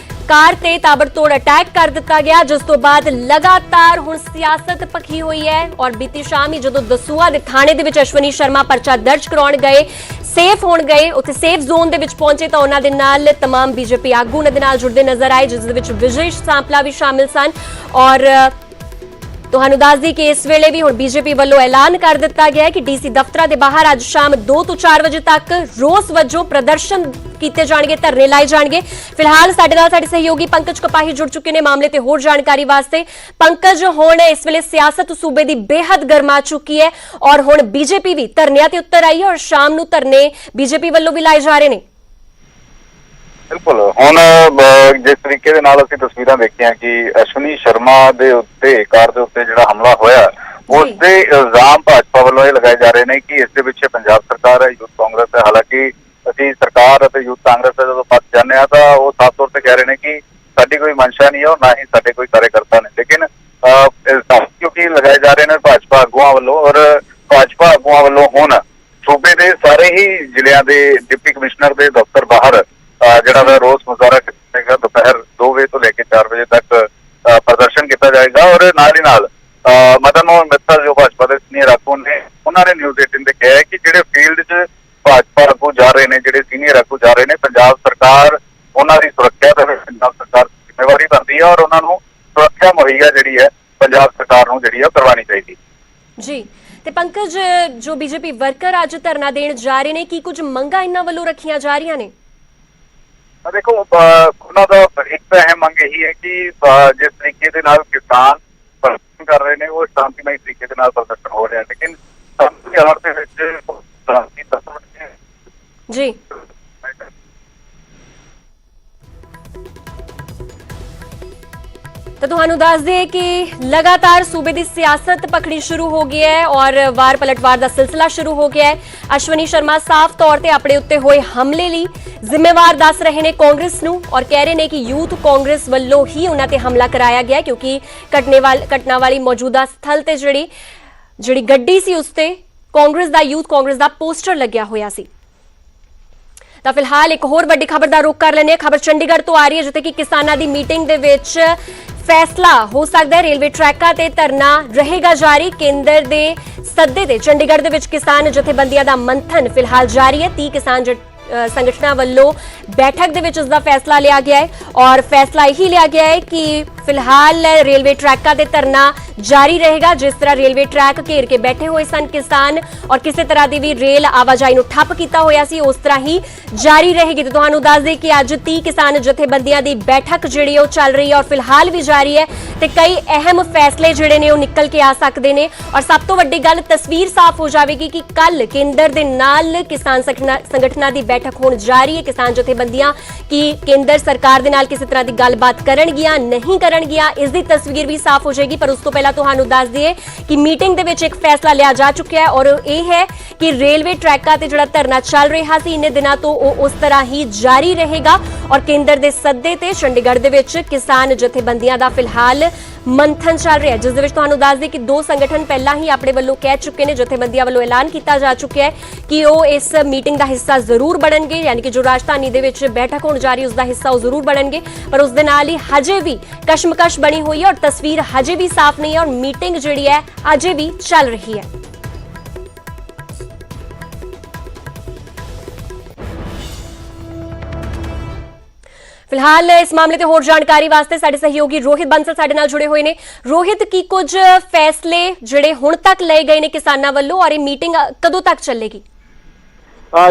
ਕਾਰ ਤੇ ਤਾਬੜਤੋੜ ਅਟੈਕ ਕਰ ਦਿੱਤਾ ਗਿਆ ਜਿਸ ਤੋਂ ਬਾਅਦ ਲਗਾਤਾਰ ਹੁਣ ਸਿਆਸਤ ਭਖੀ ਹੋਈ ਹੈ ਔਰ ਬੀਤੀ ਸ਼ਾਮ ਹੀ ਜਦੋਂ ਦਸੂਹਾ ਦੇ ਥਾਣੇ ਦੇ ਵਿੱਚ ਅਸ਼ਵਨੀ ਸ਼ਰਮਾ ਪਰਚਾ ਦਰਜ ਕਰਾਉਣ ਗਏ ਸੇਫ ਹੋਣ ਗਏ ਉੱਥੇ ਸੇਫ ਜ਼ੋਨ ਦੇ ਵਿੱਚ ਪਹੁੰਚੇ ਤਾਂ ਉਹਨਾਂ ਦੇ ਨਾਲ तमाम ਬੀਜੇਪੀ ਆਗੂ ਉਹਨਾਂ ਦੇ ਨਾਲ ਜੁੜਦੇ ਨਜ਼ਰ ਆਏ ਜਿਸ ਦੇ ਵਿੱਚ ਵਿਜੇ ਸਾਂਪਲਾ ਵੀ ਸ਼ਾਮਿਲ ਸਨ ਔਰ ਤੁਹਾਨੂੰ ਦੱਸ ਦਈਏ ਕਿ ਇਸ ਵੇਲੇ ਵੀ ਹੁਣ ਬੀਜੇਪੀ ਵੱਲੋਂ ਐਲਾਨ ਕਰ ਦਿੱਤਾ ਗਿਆ ਹੈ ਕਿ ਡੀਸੀ ਦਫ਼ਤਰਾਂ ਦੇ ਬਾਹਰ ਅੱਜ ਸ਼ਾਮ 2 ਤੋਂ 4 ਵਜੇ ਤੱਕ ਰੋਸ ਵਜੋਂ ਪ੍ਰਦਰਸ਼ਨ ਕੀਤੇ ਜਾਣਗੇ ਧਰਨੇ ਲਾਏ ਜਾਣਗੇ। ਫਿਲਹਾਲ ਸਾਡੇ ਨਾਲ ਸਾਡੇ ਸਹਿਯੋਗੀ ਪੰਕਜ ਕਪਾਹੀ ਜੁੜ ਚੁੱਕੇ ਨੇ ਮਾਮਲੇ ਤੇ ਹੋਰ ਜਾਣਕਾਰੀ ਵਾਸਤੇ। ਪੰਕਜ, ਹੁਣ ਇਸ ਵੇਲੇ ਸਿਆਸਤ ਸੂਬੇ ਦੀ ਬੇਹੱਦ ਗਰਮਾ ਚੁੱਕੀ ਹੈ ਔਰ ਹੁਣ ਬੀਜੇਪੀ ਵੀ ਧਰਨਿਆਂ ਤੇ ਉੱਤਰ ਆਈ ਹੈ ਔਰ ਸ਼ਾਮ ਨੂੰ ਧਰਨੇ ਬੀਜੇਪੀ ਵੱਲੋਂ ਵੀ ਲਾਏ ਜਾ ਰਹੇ ਨੇ। ਬਿਲਕੁਲ, ਹੁਣ ਜਿਸ ਤਰੀਕੇ ਦੇ ਨਾਲ ਅਸੀਂ ਤਸਵੀਰਾਂ ਦੇਖੀਆਂ ਕਿ ਅਸ਼ਵਨੀ ਸ਼ਰਮਾ ਦੇ ਉੱਤੇ ਕਾਰ ਦੇ ਉੱਤੇ ਜਿਹੜਾ ਹਮਲਾ ਹੋਇਆ ਉਸ ਦੇ ਇਲਜ਼ਾਮ ਭਾਜਪਾ ਵੱਲੋਂ ਇਹ ਲਗਾਏ ਜਾ ਰਹੇ ਨੇ ਕਿ ਇਸ ਦੇ ਪਿੱਛੇ ਪੰਜਾਬ ਸਰਕਾਰ ਹੈ, ਯੂਥ ਕਾਂਗਰਸ ਹੈ। ਹਾਲਾਂਕਿ ਅਸੀਂ ਸਰਕਾਰ ਅਤੇ ਯੂਥ ਕਾਂਗਰਸ ਦਾ ਜਦੋਂ ਪੱਖ ਜਾਂਦੇ ਹਾਂ ਤਾਂ ਉਹ ਸਾਫ਼ ਤੌਰ ਤੇ ਕਹਿ ਰਹੇ ਨੇ ਕਿ ਸਾਡੀ ਕੋਈ ਮਨਸ਼ਾ ਨਹੀਂ ਹੈ ਔਰ ਨਾ ਹੀ ਸਾਡੇ ਕੋਈ ਕਾਰਜਕਰਤਾ ਨੇ, ਲੇਕਿਨ ਕਿਉਂਕਿ ਲਗਾਏ ਜਾ ਰਹੇ ਨੇ ਭਾਜਪਾ ਆਗੂਆਂ ਵੱਲੋਂ ਔਰ ਭਾਜਪਾ ਆਗੂਆਂ ਵੱਲੋਂ ਹੁਣ ਸੂਬੇ ਦੇ ਸਾਰੇ ਹੀ ਜ਼ਿਲ੍ਹਿਆਂ ਦੇ ਡਿਪਟੀ ਕਮਿਸ਼ਨਰ ਦੇ ਦਫ਼ਤਰ ਬਾਹਰ ਜਿਹੜਾ ਵਾ ਰੋਸ ਮੁਜ਼ਾਹਰਾ ਕੀਤਾ ਜਾਏਗਾ। ਦੁਪਹਿਰ 2 ਵਜੇ ਤੋਂ ਲੈ ਕੇ 4 ਵਜੇ ਤੱਕ ਪ੍ਰਦਰਸ਼ਨ ਕੀਤਾ ਜਾਏਗਾ ਔਰ ਨਾਲ ਹੀ ਨਾਲ ਮਦਨ ਮੋਹਨ ਮਿੱਤਲ ਜੋ ਭਾਜਪਾ ਦੇ ਸੀਨੀਅਰ ਆਗੂ ਨੇ ਉਹਨਾਂ ਨੇ ਨਿਊਜ਼ 18 ਤੇ ਕਿਹਾ ਕਿ ਜਿਹੜੇ ਫੀਲਡ 'ਚ ਭਾਜਪਾ ਆਗੂ ਜਾ ਰਹੇ ਨੇ, ਜਿਹੜੇ ਸੀਨੀਅਰ ਆਗੂ ਜਾ ਰਹੇ ਨੇ, ਪੰਜਾਬ ਸਰਕਾਰ ਉਹਨਾਂ ਦੀ ਸੁਰੱਖਿਆ ਦੇ ਵਿੱਚ ਪੰਜਾਬ ਸਰਕਾਰ ਦੀ ਜ਼ਿੰਮੇਵਾਰੀ ਬਣਦੀ ਹੈ ਔਰ ਉਹਨਾਂ ਨੂੰ ਸੁਰੱਖਿਆ ਮੁਹੱਈਆ ਜਿਹੜੀ ਹੈ ਪੰਜਾਬ ਸਰਕਾਰ ਨੂੰ ਜਿਹੜੀ ਹੈ ਕਰਵਾਉਣੀ ਚਾਹੀਦੀ ਜੀ। ਤੇ ਪੰਕਜ, ਜੋ ਬੀਜੇਪੀ ਵਰਕਰ ਅੱਜ ਧਰਨਾ ਦੇਣ ਜਾ ਰਹੇ ਨੇ ਕੀ ਕੁਝ ਮੰਗਾਂ ਇਹਨਾਂ ਵੱਲੋਂ ਰੱਖੀਆਂ ਜਾ ਰਹੀਆਂ ਨੇ? ਦੇਖੋ, ਉਹਨਾਂ ਦਾ ਇੱਕ ਤਾਂ ਅਹਿਮ ਮੰਗ ਇਹੀ ਹੈ ਕਿ ਜਿਸ ਤਰੀਕੇ ਦੇ ਨਾਲ ਕਿਸਾਨ ਪ੍ਰਦਰਸ਼ਨ ਕਰ ਰਹੇ ਨੇ ਉਹ ਸ਼ਾਂਤੀਮਈ ਤਰੀਕੇ ਦੇ ਨਾਲ ਪ੍ਰਦਰਸ਼ਨ ਹੋ ਰਿਹਾ, ਲੇਕਿਨ ਸ਼ਾਂਤੀ ਹਾਰ ਦੇ ਵਿੱਚ ਜੀ ਤਾਂ ਤੁਹਾਨੂੰ ਦੱਸ ਦਈਏ ਕਿ ਲਗਾਤਾਰ ਸੂਬੇ ਦੀ ਸਿਆਸਤ ਪਕੜੀ ਸ਼ੁਰੂ ਹੋ ਗਈ ਹੈ ਔਰ ਵਾਰ ਪਲਟਵਾਰ ਦਾ ਸਿਲਸਿਲਾ ਸ਼ੁਰੂ ਹੋ ਗਿਆ ਹੈ। ਅਸ਼ਵਨੀ ਸ਼ਰਮਾ ਸਾਫ਼ ਤੌਰ ਤੇ ਆਪਣੇ ਉੱਤੇ ਹੋਏ ਹਮਲੇ ਲਈ ਜ਼ਿੰਮੇਵਾਰ ਦੱਸ ਰਹੇ ਨੇ ਕਾਂਗਰਸ ਨੂੰ ਔਰ ਕਹਿ ਰਹੇ ਨੇ ਕਿ ਯੂਥ ਕਾਂਗਰਸ ਵੱਲੋਂ ਹੀ ਉਹਨਾਂ ਤੇ ਹਮਲਾ ਕਰਾਇਆ ਗਿਆ ਕਿਉਂਕਿ ਘਟਨਾ ਵਾਲੀ ਮੌਜੂਦਾ ਸਥਲ ਤੇ ਜਿਹੜੀ ਗੱਡੀ ਸੀ ਉਸ ਤੇ ਕਾਂਗਰਸ ਦਾ ਯੂਥ ਕਾਂਗਰਸ ਦਾ ਪੋਸਟਰ ਲੱਗਿਆ ਹੋਇਆ ਸੀ। ਤਾਂ ਫਿਲਹਾਲ ਇੱਕ ਹੋਰ ਵੱਡੀ ਖਬਰ ਦਾ ਰੁਖ ਕਰ ਲੈਂਦੇ ਹਾਂ। ਖਬਰ ਚੰਡੀਗੜ੍ਹ ਤੋਂ ਆ ਰਹੀ ਹੈ ਜਿੱਥੇ ਕਿ ਕਿਸਾਨਾਂ ਦੀ ਮੀਟਿੰਗ ਦੇ ਵਿੱਚ ਫੈਸਲਾ ਹੋ ਸਕਦਾ ਹੈ। ਰੇਲਵੇ ਟਰੈਕਾਂ ਤੇ ਧਰਨਾ ਰਹੇਗਾ ਜਾਰੀ। ਕੇਂਦਰ ਦੇ ਸੱਦੇ ਤੇ ਚੰਡੀਗੜ੍ਹ ਦੇ ਵਿੱਚ ਕਿਸਾਨ ਜਥੇਬੰਦੀਆਂ ਦਾ ਮੰਥਨ ਫਿਲਹਾਲ ਜਾਰੀ ਹੈ। 30 ਕਿਸਾਨ ਸੰਗਠਨਾਂ ਵੱਲੋਂ ਬੈਠਕ ਦੇ ਵਿੱਚ ਇਸ ਦਾ ਫੈਸਲਾ ਲਿਆ ਗਿਆ ਹੈ ਔਰ ਫੈਸਲਾ ਇਹੀ ਲਿਆ ਗਿਆ ਹੈ ਕਿ ਫਿਲਹਾਲ ਰੇਲਵੇ ਟਰੈਕਾਂ ਤੇ ਧਰਨਾ ਜਾਰੀ ਰਹੇਗਾ। ਜਿਸ ਤਰ੍ਹਾਂ ਰੇਲਵੇ ਟਰੈਕ ਘੇਰ ਕੇ ਬੈਠੇ ਹੋਏ ਸਨ ਕਿਸਾਨ ਔਰ ਕਿਸੇ ਤਰ੍ਹਾਂ ਦੀ ਵੀ ਰੇਲ ਆਵਾਜਾਈ ਨੂੰ ਠੱਪ ਕੀਤਾ ਹੋਇਆ ਸੀ ਉਸ ਤਰ੍ਹਾਂ ਹੀ ਜਾਰੀ ਰਹੇਗੀ। ਤੇ ਤੁਹਾਨੂੰ ਦੱਸ ਦੇ ਕਿ ਅੱਜ 30 ਕਿਸਾਨ ਜਥੇਬੰਦੀਆਂ ਦੀ ਬੈਠਕ ਜਿਹੜੀ ਉਹ ਚੱਲ ਰਹੀ ਹੈ ਔਰ ਫਿਲਹਾਲ ਵੀ ਜਾਰੀ ਹੈ ਤੇ ਕਈ ਅਹਿਮ ਫੈਸਲੇ ਜਿਹੜੇ ਨੇ ਉਹ ਨਿਕਲ ਕੇ ਆ ਸਕਦੇ ਨੇ ਔਰ ਸਭ ਤੋਂ ਵੱਡੀ ਗੱਲ ਤਸਵੀਰ ਸਾਫ਼ ਹੋ ਜਾਵੇਗੀ ਕਿ ਕੱਲ ਕੇਂਦਰ ਦੇ ਨਾਲ ਕਿਸਾਨ ਸੰਗਠਨਾਂ ਦੀ ਬੈਠਕ ਹੋਣ ਜਾ ਰਹੀ ਹੈ। ਕਿਸਾਨ ਜਥੇਬੰਦੀਆਂ ਕੀ ਕੇਂਦਰ ਸਰਕਾਰ ਦੇ ਨਾਲ ਕਿਸੇ ਤਰ੍ਹਾਂ ਦੀ ਗੱਲਬਾਤ ਕਰਨਗੀਆਂ, ਨਹੀਂ ਕਰਨਗੀਆਂ, ਕਰਨਗੀਆਂ ਇਸ ਦੀ ਤਸਵੀਰ ਵੀ ਸਾਫ਼ ਹੋ ਜਾਏਗੀ। ਪਰ ਉਸ ਤੋਂ ਪਹਿਲਾਂ ਤੁਹਾਨੂੰ ਦੱਸ ਦਈਏ ਕਿ ਮੀਟਿੰਗ ਦੇ ਵਿੱਚ ਇੱਕ ਫੈਸਲਾ ਲਿਆ ਜਾ ਚੁੱਕਿਆ ਹੈ ਔਰ ਇਹ ਹੈ ਕਿ ਰੇਲਵੇ ਟਰੈਕਾਂ ਤੇ ਜਿਹੜਾ ਧਰਨਾ ਚੱਲ ਰਿਹਾ ਸੀ ਇੰਨੇ ਦਿਨਾਂ ਤੋਂ ਉਹ ਉਸ ਤਰ੍ਹਾਂ ਹੀ ਜਾਰੀ ਰਹੇਗਾ ਔਰ ਕੇਂਦਰ ਦੇ ਸੱਦੇ ਤੇ ਚੰਡੀਗੜ੍ਹ ਦੇ ਵਿੱਚ ਕਿਸਾਨ ਜਥੇਬੰਦੀਆਂ ਦਾ ਫਿਲਹਾਲ ਮੰਥਨ ਚੱਲ ਰਿਹਾ, ਜਿਸ ਦੇ ਵਿੱਚ ਤੁਹਾਨੂੰ ਦੱਸ ਦੇ ਕਿ ਦੋ ਸੰਗਠਨ ਪਹਿਲਾਂ ਹੀ ਆਪਣੇ ਵੱਲੋਂ ਕਹਿ ਚੁੱਕੇ ਨੇ, ਜਥੇਬੰਦੀਆਂ ਵੱਲੋਂ ਐਲਾਨ ਕੀਤਾ ਜਾ ਚੁੱਕਿਆ ਹੈ ਕਿ ਉਹ ਇਸ ਮੀਟਿੰਗ ਦਾ ਹਿੱਸਾ ਜ਼ਰੂਰ ਬਣਨਗੇ, ਯਾਨੀ ਕਿ ਜੋ ਰਾਜਧਾਨੀ ਦੇ ਵਿੱਚ ਬੈਠਕ ਹੋਣ ਜਾ ਰਹੀ ਉਸ ਦਾ ਹਿੱਸਾ ਉਹ ਜ਼ਰੂਰ ਬਣਨਗੇ। ਪਰ ਉਸ ਦੇ ਨਾਲ ਹੀ ਹਜੇ ਵੀ ਕਸ਼ਮਕਸ਼ ਬਣੀ ਹੋਈ ਹੈ ਔਰ ਤਸਵੀਰ ਹਜੇ ਵੀ ਸਾਫ਼ ਨਹੀਂ ਹੈ ਔਰ ਮੀਟਿੰਗ ਜਿਹੜੀ ਹੈ ਅਜੇ ਵੀ ਚੱਲ ਰਹੀ ਹੈ। ਫਿਲਹਾਲ ਇਸ ਮਾਮਲੇ ਤੇ ਹੋਰ ਜਾਣਕਾਰੀ ਵਾਸਤੇ ਸਾਡੇ ਸਹਿਯੋਗੀ ਰੋਹਿਤ ਬੰਸਲ ਸਾਡੇ ਨਾਲ ਜੁੜੇ ਹੋਏ ਨੇ। ਰੋਹਿਤ, ਕੀ ਕੁਝ ਫੈਸਲੇ ਜਿਹੜੇ ਹੁਣ ਤੱਕ ਲਏ ਗਏ ਨੇ ਕਿਸਾਨਾਂ ਵੱਲੋਂ ਔਰ ਇਹ ਮੀਟਿੰਗ ਕਦੋਂ ਤੱਕ ਚੱਲੇਗੀ?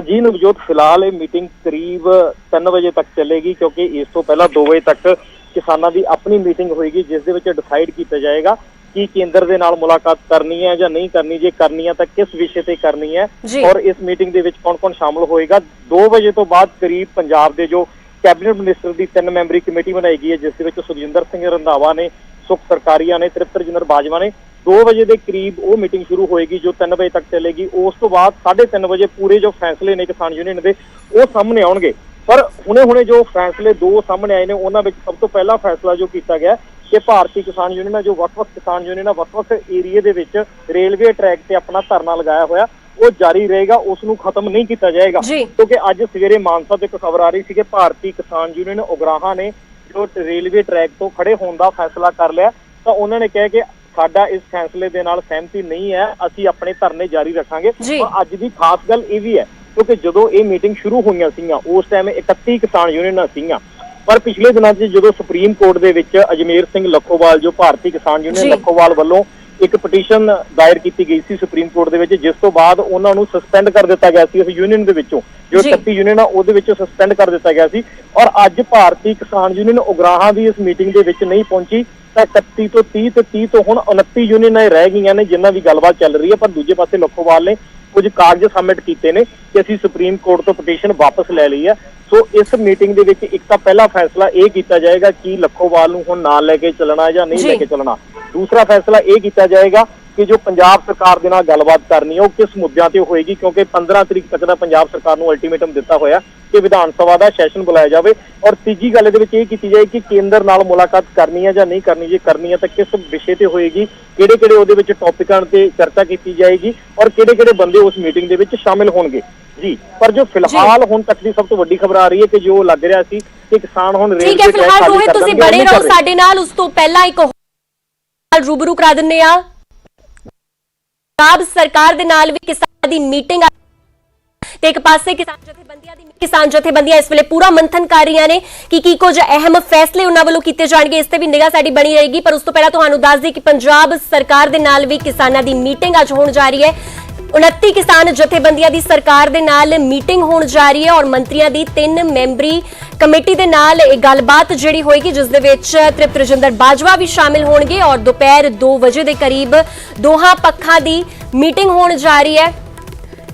ਜੀ ਨਵਜੋਤ, ਫਿਲਹਾਲ ਇਹ ਮੀਟਿੰਗ ਕਰੀਬ 3 ਵਜੇ ਤੱਕ ਚੱਲੇਗੀ ਕਿਉਂਕਿ ਇਸ ਤੋਂ ਪਹਿਲਾਂ 2 ਵਜੇ ਤੱਕ ਕਿਸਾਨਾਂ ਦੀ ਆਪਣੀ ਮੀਟਿੰਗ ਹੋਏਗੀ ਜਿਸ ਦੇ ਵਿੱਚ ਡਿਸਾਈਡ ਕੀਤਾ ਜਾਏਗਾ ਕਿ ਕੇਂਦਰ ਦੇ ਨਾਲ ਮੁਲਾਕਾਤ ਕਰਨੀ ਹੈ ਜਾਂ ਨਹੀਂ ਕਰਨੀ, ਜੇ ਕਰਨੀ ਹੈ ਤਾਂ ਕਿਸ ਵਿਸ਼ੇ ਤੇ ਕਰਨੀ ਹੈ ਔਰ ਇਸ ਮੀਟਿੰਗ ਦੇ ਵਿੱਚ ਕੌਣ-ਕੌਣ ਸ਼ਾਮਲ ਹੋਏਗਾ। 2 ਵਜੇ ਤੋਂ ਬਾਅਦ ਕਰੀਬ ਪੰਜਾਬ ਦੇ ਜੋ ਕੈਬਨਿਟ ਮਿਨਿਸਟਰ ਦੀ 3 ਮੈਂਬਰੀ ਕਮੇਟੀ ਬਣਾਈ ਗਈ ਹੈ ਜਿਸ ਦੇ ਵਿੱਚ ਸੁਖਜਿੰਦਰ ਸਿੰਘ ਰੰਧਾਵਾ ਨੇ, ਸੁਖ ਸਰਕਾਰੀਆ ਨੇ, ਤ੍ਰਿਪਤ ਰਜਿੰਦਰ ਬਾਜਵਾ ਨੇ। 2 ਵਜੇ ਦੇ ਕਰੀਬ ਉਹ ਮੀਟਿੰਗ ਸ਼ੁਰੂ ਹੋਏਗੀ ਜੋ 3 ਵਜੇ ਤੱਕ ਚੱਲੇਗੀ। ਉਸ ਤੋਂ ਬਾਅਦ 3:30 ਵਜੇ ਪੂਰੇ ਜੋ ਫੈਸਲੇ ਨੇ ਕਿਸਾਨ ਯੂਨੀਅਨ ਦੇ ਉਹ ਸਾਹਮਣੇ ਆਉਣਗੇ। ਪਰ ਹੁਣੇ ਜੋ ਫੈਸਲੇ 2 ਸਾਹਮਣੇ ਆਏ ਨੇ ਉਹਨਾਂ ਵਿੱਚ ਸਭ ਤੋਂ ਪਹਿਲਾ ਫੈਸਲਾ ਜੋ ਕੀਤਾ ਗਿਆ ਕਿ ਭਾਰਤੀ ਕਿਸਾਨ ਯੂਨੀਅਨ ਜੋ ਵੱਖ-ਵੱਖ ਕਿਸਾਨ ਯੂਨੀਅਨ ਵੱਖ-ਵੱਖ ਏਰੀਏ ਦੇ ਵਿੱਚ ਰੇਲਵੇ ਟਰੈਕ ਤੇ ਆਪਣਾ ਧਰਨਾ ਲਗਾਇਆ ਹੋਇਆ ਉਹ ਜਾਰੀ ਰਹੇਗਾ, ਉਸ ਨੂੰ ਖਤਮ ਨਹੀਂ ਕੀਤਾ ਜਾਏਗਾ। ਕਿਉਂਕਿ ਅੱਜ ਸਵੇਰੇ ਮਾਨਸਾ ਤੋਂ ਇੱਕ ਖਬਰ ਆ ਰਹੀ ਸੀ ਕਿ ਭਾਰਤੀ ਕਿਸਾਨ ਯੂਨੀਅਨ ਉਗਰਾਹਾਂ ਨੇ ਜੋ ਰੇਲਵੇ ਟਰੈਕ ਤੋਂ ਖੜੇ ਹੋਣ ਦਾ ਫੈਸਲਾ ਕਰ ਲਿਆ ਤਾਂ ਉਹਨਾਂ ਨੇ ਕਿਹਾ ਕਿ ਸਾਡਾ ਇਸ ਫੈਸਲੇ ਦੇ ਨਾਲ ਸਹਿਮਤੀ ਨਹੀਂ ਹੈ, ਅਸੀਂ ਆਪਣੇ ਧਰਨੇ ਜਾਰੀ ਰੱਖਾਂਗੇ। ਪਰ ਅੱਜ ਦੀ ਖਾਸ ਗੱਲ ਇਹ ਵੀ ਹੈ ਕਿਉਂਕਿ ਜਦੋਂ ਇਹ ਮੀਟਿੰਗ ਸ਼ੁਰੂ ਹੋਈਆਂ ਸੀਗੀਆਂ ਉਸ ਟਾਈਮ 31 ਕਿਸਾਨ ਯੂਨੀਅਨਾਂ ਸੀਗੀਆਂ, ਪਰ ਪਿਛਲੇ ਦਿਨਾਂ 'ਚ ਜਦੋਂ ਸੁਪਰੀਮ ਕੋਰਟ ਦੇ ਵਿੱਚ ਅਜਮੇਰ ਸਿੰਘ ਲੱਖੋਵਾਲ ਜੋ ਭਾਰਤੀ ਕਿਸਾਨ ਯੂਨੀਅਨ ਲੱਖੋਵਾਲ ਵੱਲੋਂ ਇੱਕ ਪਟੀਸ਼ਨ ਦਾਇਰ ਕੀਤੀ ਗਈ ਸੀ ਸੁਪਰੀਮ ਕੋਰਟ ਦੇ ਵਿੱਚ, ਜਿਸ ਤੋਂ ਬਾਅਦ ਉਹਨਾਂ ਨੂੰ ਸਸਪੈਂਡ ਕਰ ਦਿੱਤਾ ਗਿਆ ਸੀ ਉਸ ਯੂਨੀਅਨ ਦੇ ਵਿੱਚੋਂ, ਜੋ 31 ਯੂਨੀਅਨ ਆ ਉਹਦੇ ਵਿੱਚੋਂ ਸਸਪੈਂਡ ਕਰ ਦਿੱਤਾ ਗਿਆ ਸੀ। ਔਰ ਅੱਜ ਭਾਰਤੀ ਕਿਸਾਨ ਯੂਨੀਅਨ ਉਗਰਾਹਾਂ ਵੀ ਇਸ ਮੀਟਿੰਗ ਦੇ ਵਿੱਚ ਨਹੀਂ ਪਹੁੰਚੀ ਤਾਂ 31 ਤੋਂ 30 ਤੇ 30 ਤੋਂ ਹੁਣ 29 ਯੂਨੀਅਨਾਂ ਰਹਿ ਗਈਆਂ ਨੇ ਜਿਨ੍ਹਾਂ ਦੀ ਗੱਲਬਾਤ ਚੱਲ ਰਹੀ ਹੈ। ਪਰ ਦੂਜੇ ਪਾਸੇ ਲੱਖੋਵਾਲ ਨੇ ਕੁਝ ਕਾਗਜ਼ ਸਬਮਿਟ ਕੀਤੇ ਨੇ ਕਿ ਅਸੀਂ ਸੁਪਰੀਮ ਕੋਰਟ ਤੋਂ ਪਟੀਸ਼ਨ ਵਾਪਸ ਲੈ ਲਈ ਹੈ। ਸੋ ਇਸ ਮੀਟਿੰਗ ਦੇ ਵਿੱਚ ਇੱਕ ਤਾਂ ਪਹਿਲਾ ਫੈਸਲਾ ਇਹ ਕੀਤਾ ਜਾਏਗਾ ਕਿ ਲੱਖੋਵਾਲ ਨੂੰ ਹੁਣ ਨਾਲ ਲੈ ਕੇ ਚੱਲਣਾ ਜਾਂ ਨਹੀਂ ਲੈ ਕੇ ਚੱਲਣਾ। ਦੂਸਰਾ ਫੈਸਲਾ ਇਹ ਕੀਤਾ ਜਾਏਗਾ ਕਿ ਜੋ ਪੰਜਾਬ ਸਰਕਾਰ ਦੇ ਨਾਲ ਗੱਲਬਾਤ ਕਰਨੀ ਹੈ ਉਹ ਕਿਸ ਮੁੱਦਿਆਂ ਤੇ ਹੋਏਗੀ, ਕਿਉਂਕਿ 15 ਤਰੀਕ ਤੱਕ ਦਾ ਪੰਜਾਬ ਸਰਕਾਰ ਨੂੰ ਅਲਟੀਮੇਟਮ ਦਿੱਤਾ ਹੋਇਆ ਕਿ ਵਿਧਾਨ ਸਭਾ ਦਾ ਸੈਸ਼ਨ ਬੁਲਾਇਆ ਜਾਵੇ। ਔਰ ਤੀਜੀ ਗੱਲ ਇਹਦੇ ਵਿੱਚ ਇਹ ਕੀਤੀ ਜਾਏ ਕਿ ਕੇਂਦਰ ਨਾਲ ਮੁਲਾਕਾਤ ਕਰਨੀ ਹੈ ਜਾਂ ਨਹੀਂ ਕਰਨੀ, ਜੇ ਕਰਨੀ ਹੈ ਤਾਂ ਕਿਸ ਵਿਸ਼ੇ ਤੇ ਹੋਏਗੀ, ਕਿਹੜੇ-ਕਿਹੜੇ ਉਹਦੇ ਵਿੱਚ ਟੌਪਿਕਾਂ ਤੇ ਚਰਚਾ ਕੀਤੀ ਜਾਏਗੀ ਔਰ ਕਿਹੜੇ-ਕਿਹੜੇ ਬੰਦੇ ਉਸ ਮੀਟਿੰਗ ਦੇ ਵਿੱਚ ਸ਼ਾਮਿਲ ਹੋਣਗੇ। ਜੀ, ਪਰ ਜੋ ਫਿਲਹਾਲ ਹੁਣ ਤੱਕ ਦੀ ਸਭ ਤੋਂ ਵੱਡੀ ਖਬਰ ਆ ਰਹੀ ਹੈ ਕਿ ਜੋ ਲੱਗ ਰਿਹਾ ਸੀ ਕਿ ਕਿਸਾਨ ਹੁਣ ਠੀਕ ਹੈ, ਫਿਲਹਾਲ ਰੋਹਿਤ ਤੁਸੀਂ ਬਣੇ ਰਹੋ ਸਾਡੇ ਨਾਲ। ਉਸ ਤੋਂ ਪਹਿਲਾਂ ਇੱਕ ਰੂਬਰੂ ਕਰਾ ਦਿੰਨੇ ਆ ਪੰਜਾਬ ਸਰਕਾਰ ਦੇ ਨਾਲ ਵੀ ਕਿਸਾਨਾਂ ਦੀ ਮੀਟਿੰਗ ਤੇ ਇੱਕ ਪਾਸੇ ਕਿਸਾਨ ਜਥੇਬੰਦੀਆਂ ਇਸ ਵੇਲੇ ਪੂਰਾ ਮੰਥਨ ਕਰ ਰਹੀਆਂ ਨੇ ਕਿ ਕੀ ਕੁਝ ਅਹਿਮ ਫੈਸਲੇ ਉਹਨਾਂ ਵੱਲੋਂ ਕੀਤੇ ਜਾਣਗੇ, ਇਸ ਤੇ ਵੀ ਨਿਗਾਹ ਸਾਡੀ ਬਣੀ ਰਹੇਗੀ। ਪਰ ਉਸ ਤੋਂ ਪਹਿਲਾਂ ਤੁਹਾਨੂੰ ਦੱਸ ਦਈਏ ਕਿ ਪੰਜਾਬ ਸਰਕਾਰ ਦੇ ਨਾਲ ਵੀ ਕਿਸਾਨਾਂ ਦੀ ਮੀਟਿੰਗ ਅੱਜ ਹੋਣ ਜਾ ਰਹੀ ਹੈ। 29 ਕਿਸਾਨ ਜਥੇਬੰਦੀਆਂ ਦੀ ਸਰਕਾਰ ਦੇ ਨਾਲ ਮੀਟਿੰਗ ਹੋਣ ਜਾ ਰਹੀ ਹੈ ਔਰ ਮੰਤਰੀਆਂ ਦੀ 3 ਮੈਂਬਰੀ ਕਮੇਟੀ ਦੇ ਨਾਲ ਇਹ ਗੱਲਬਾਤ ਜਿਹੜੀ ਹੋਏਗੀ ਜਿਸ ਦੇ ਵਿੱਚ ਤ੍ਰਿਪਤ ਰਜਿੰਦਰ ਬਾਜਵਾ ਵੀ ਸ਼ਾਮਿਲ ਹੋਣਗੇ ਔਰ ਦੁਪਹਿਰ 2 ਵਜੇ ਦੇ ਕਰੀਬ ਦੋਹਾਂ ਪੱਖਾਂ ਦੀ ਮੀਟਿੰਗ ਹੋਣ ਜਾ ਰਹੀ ਹੈ।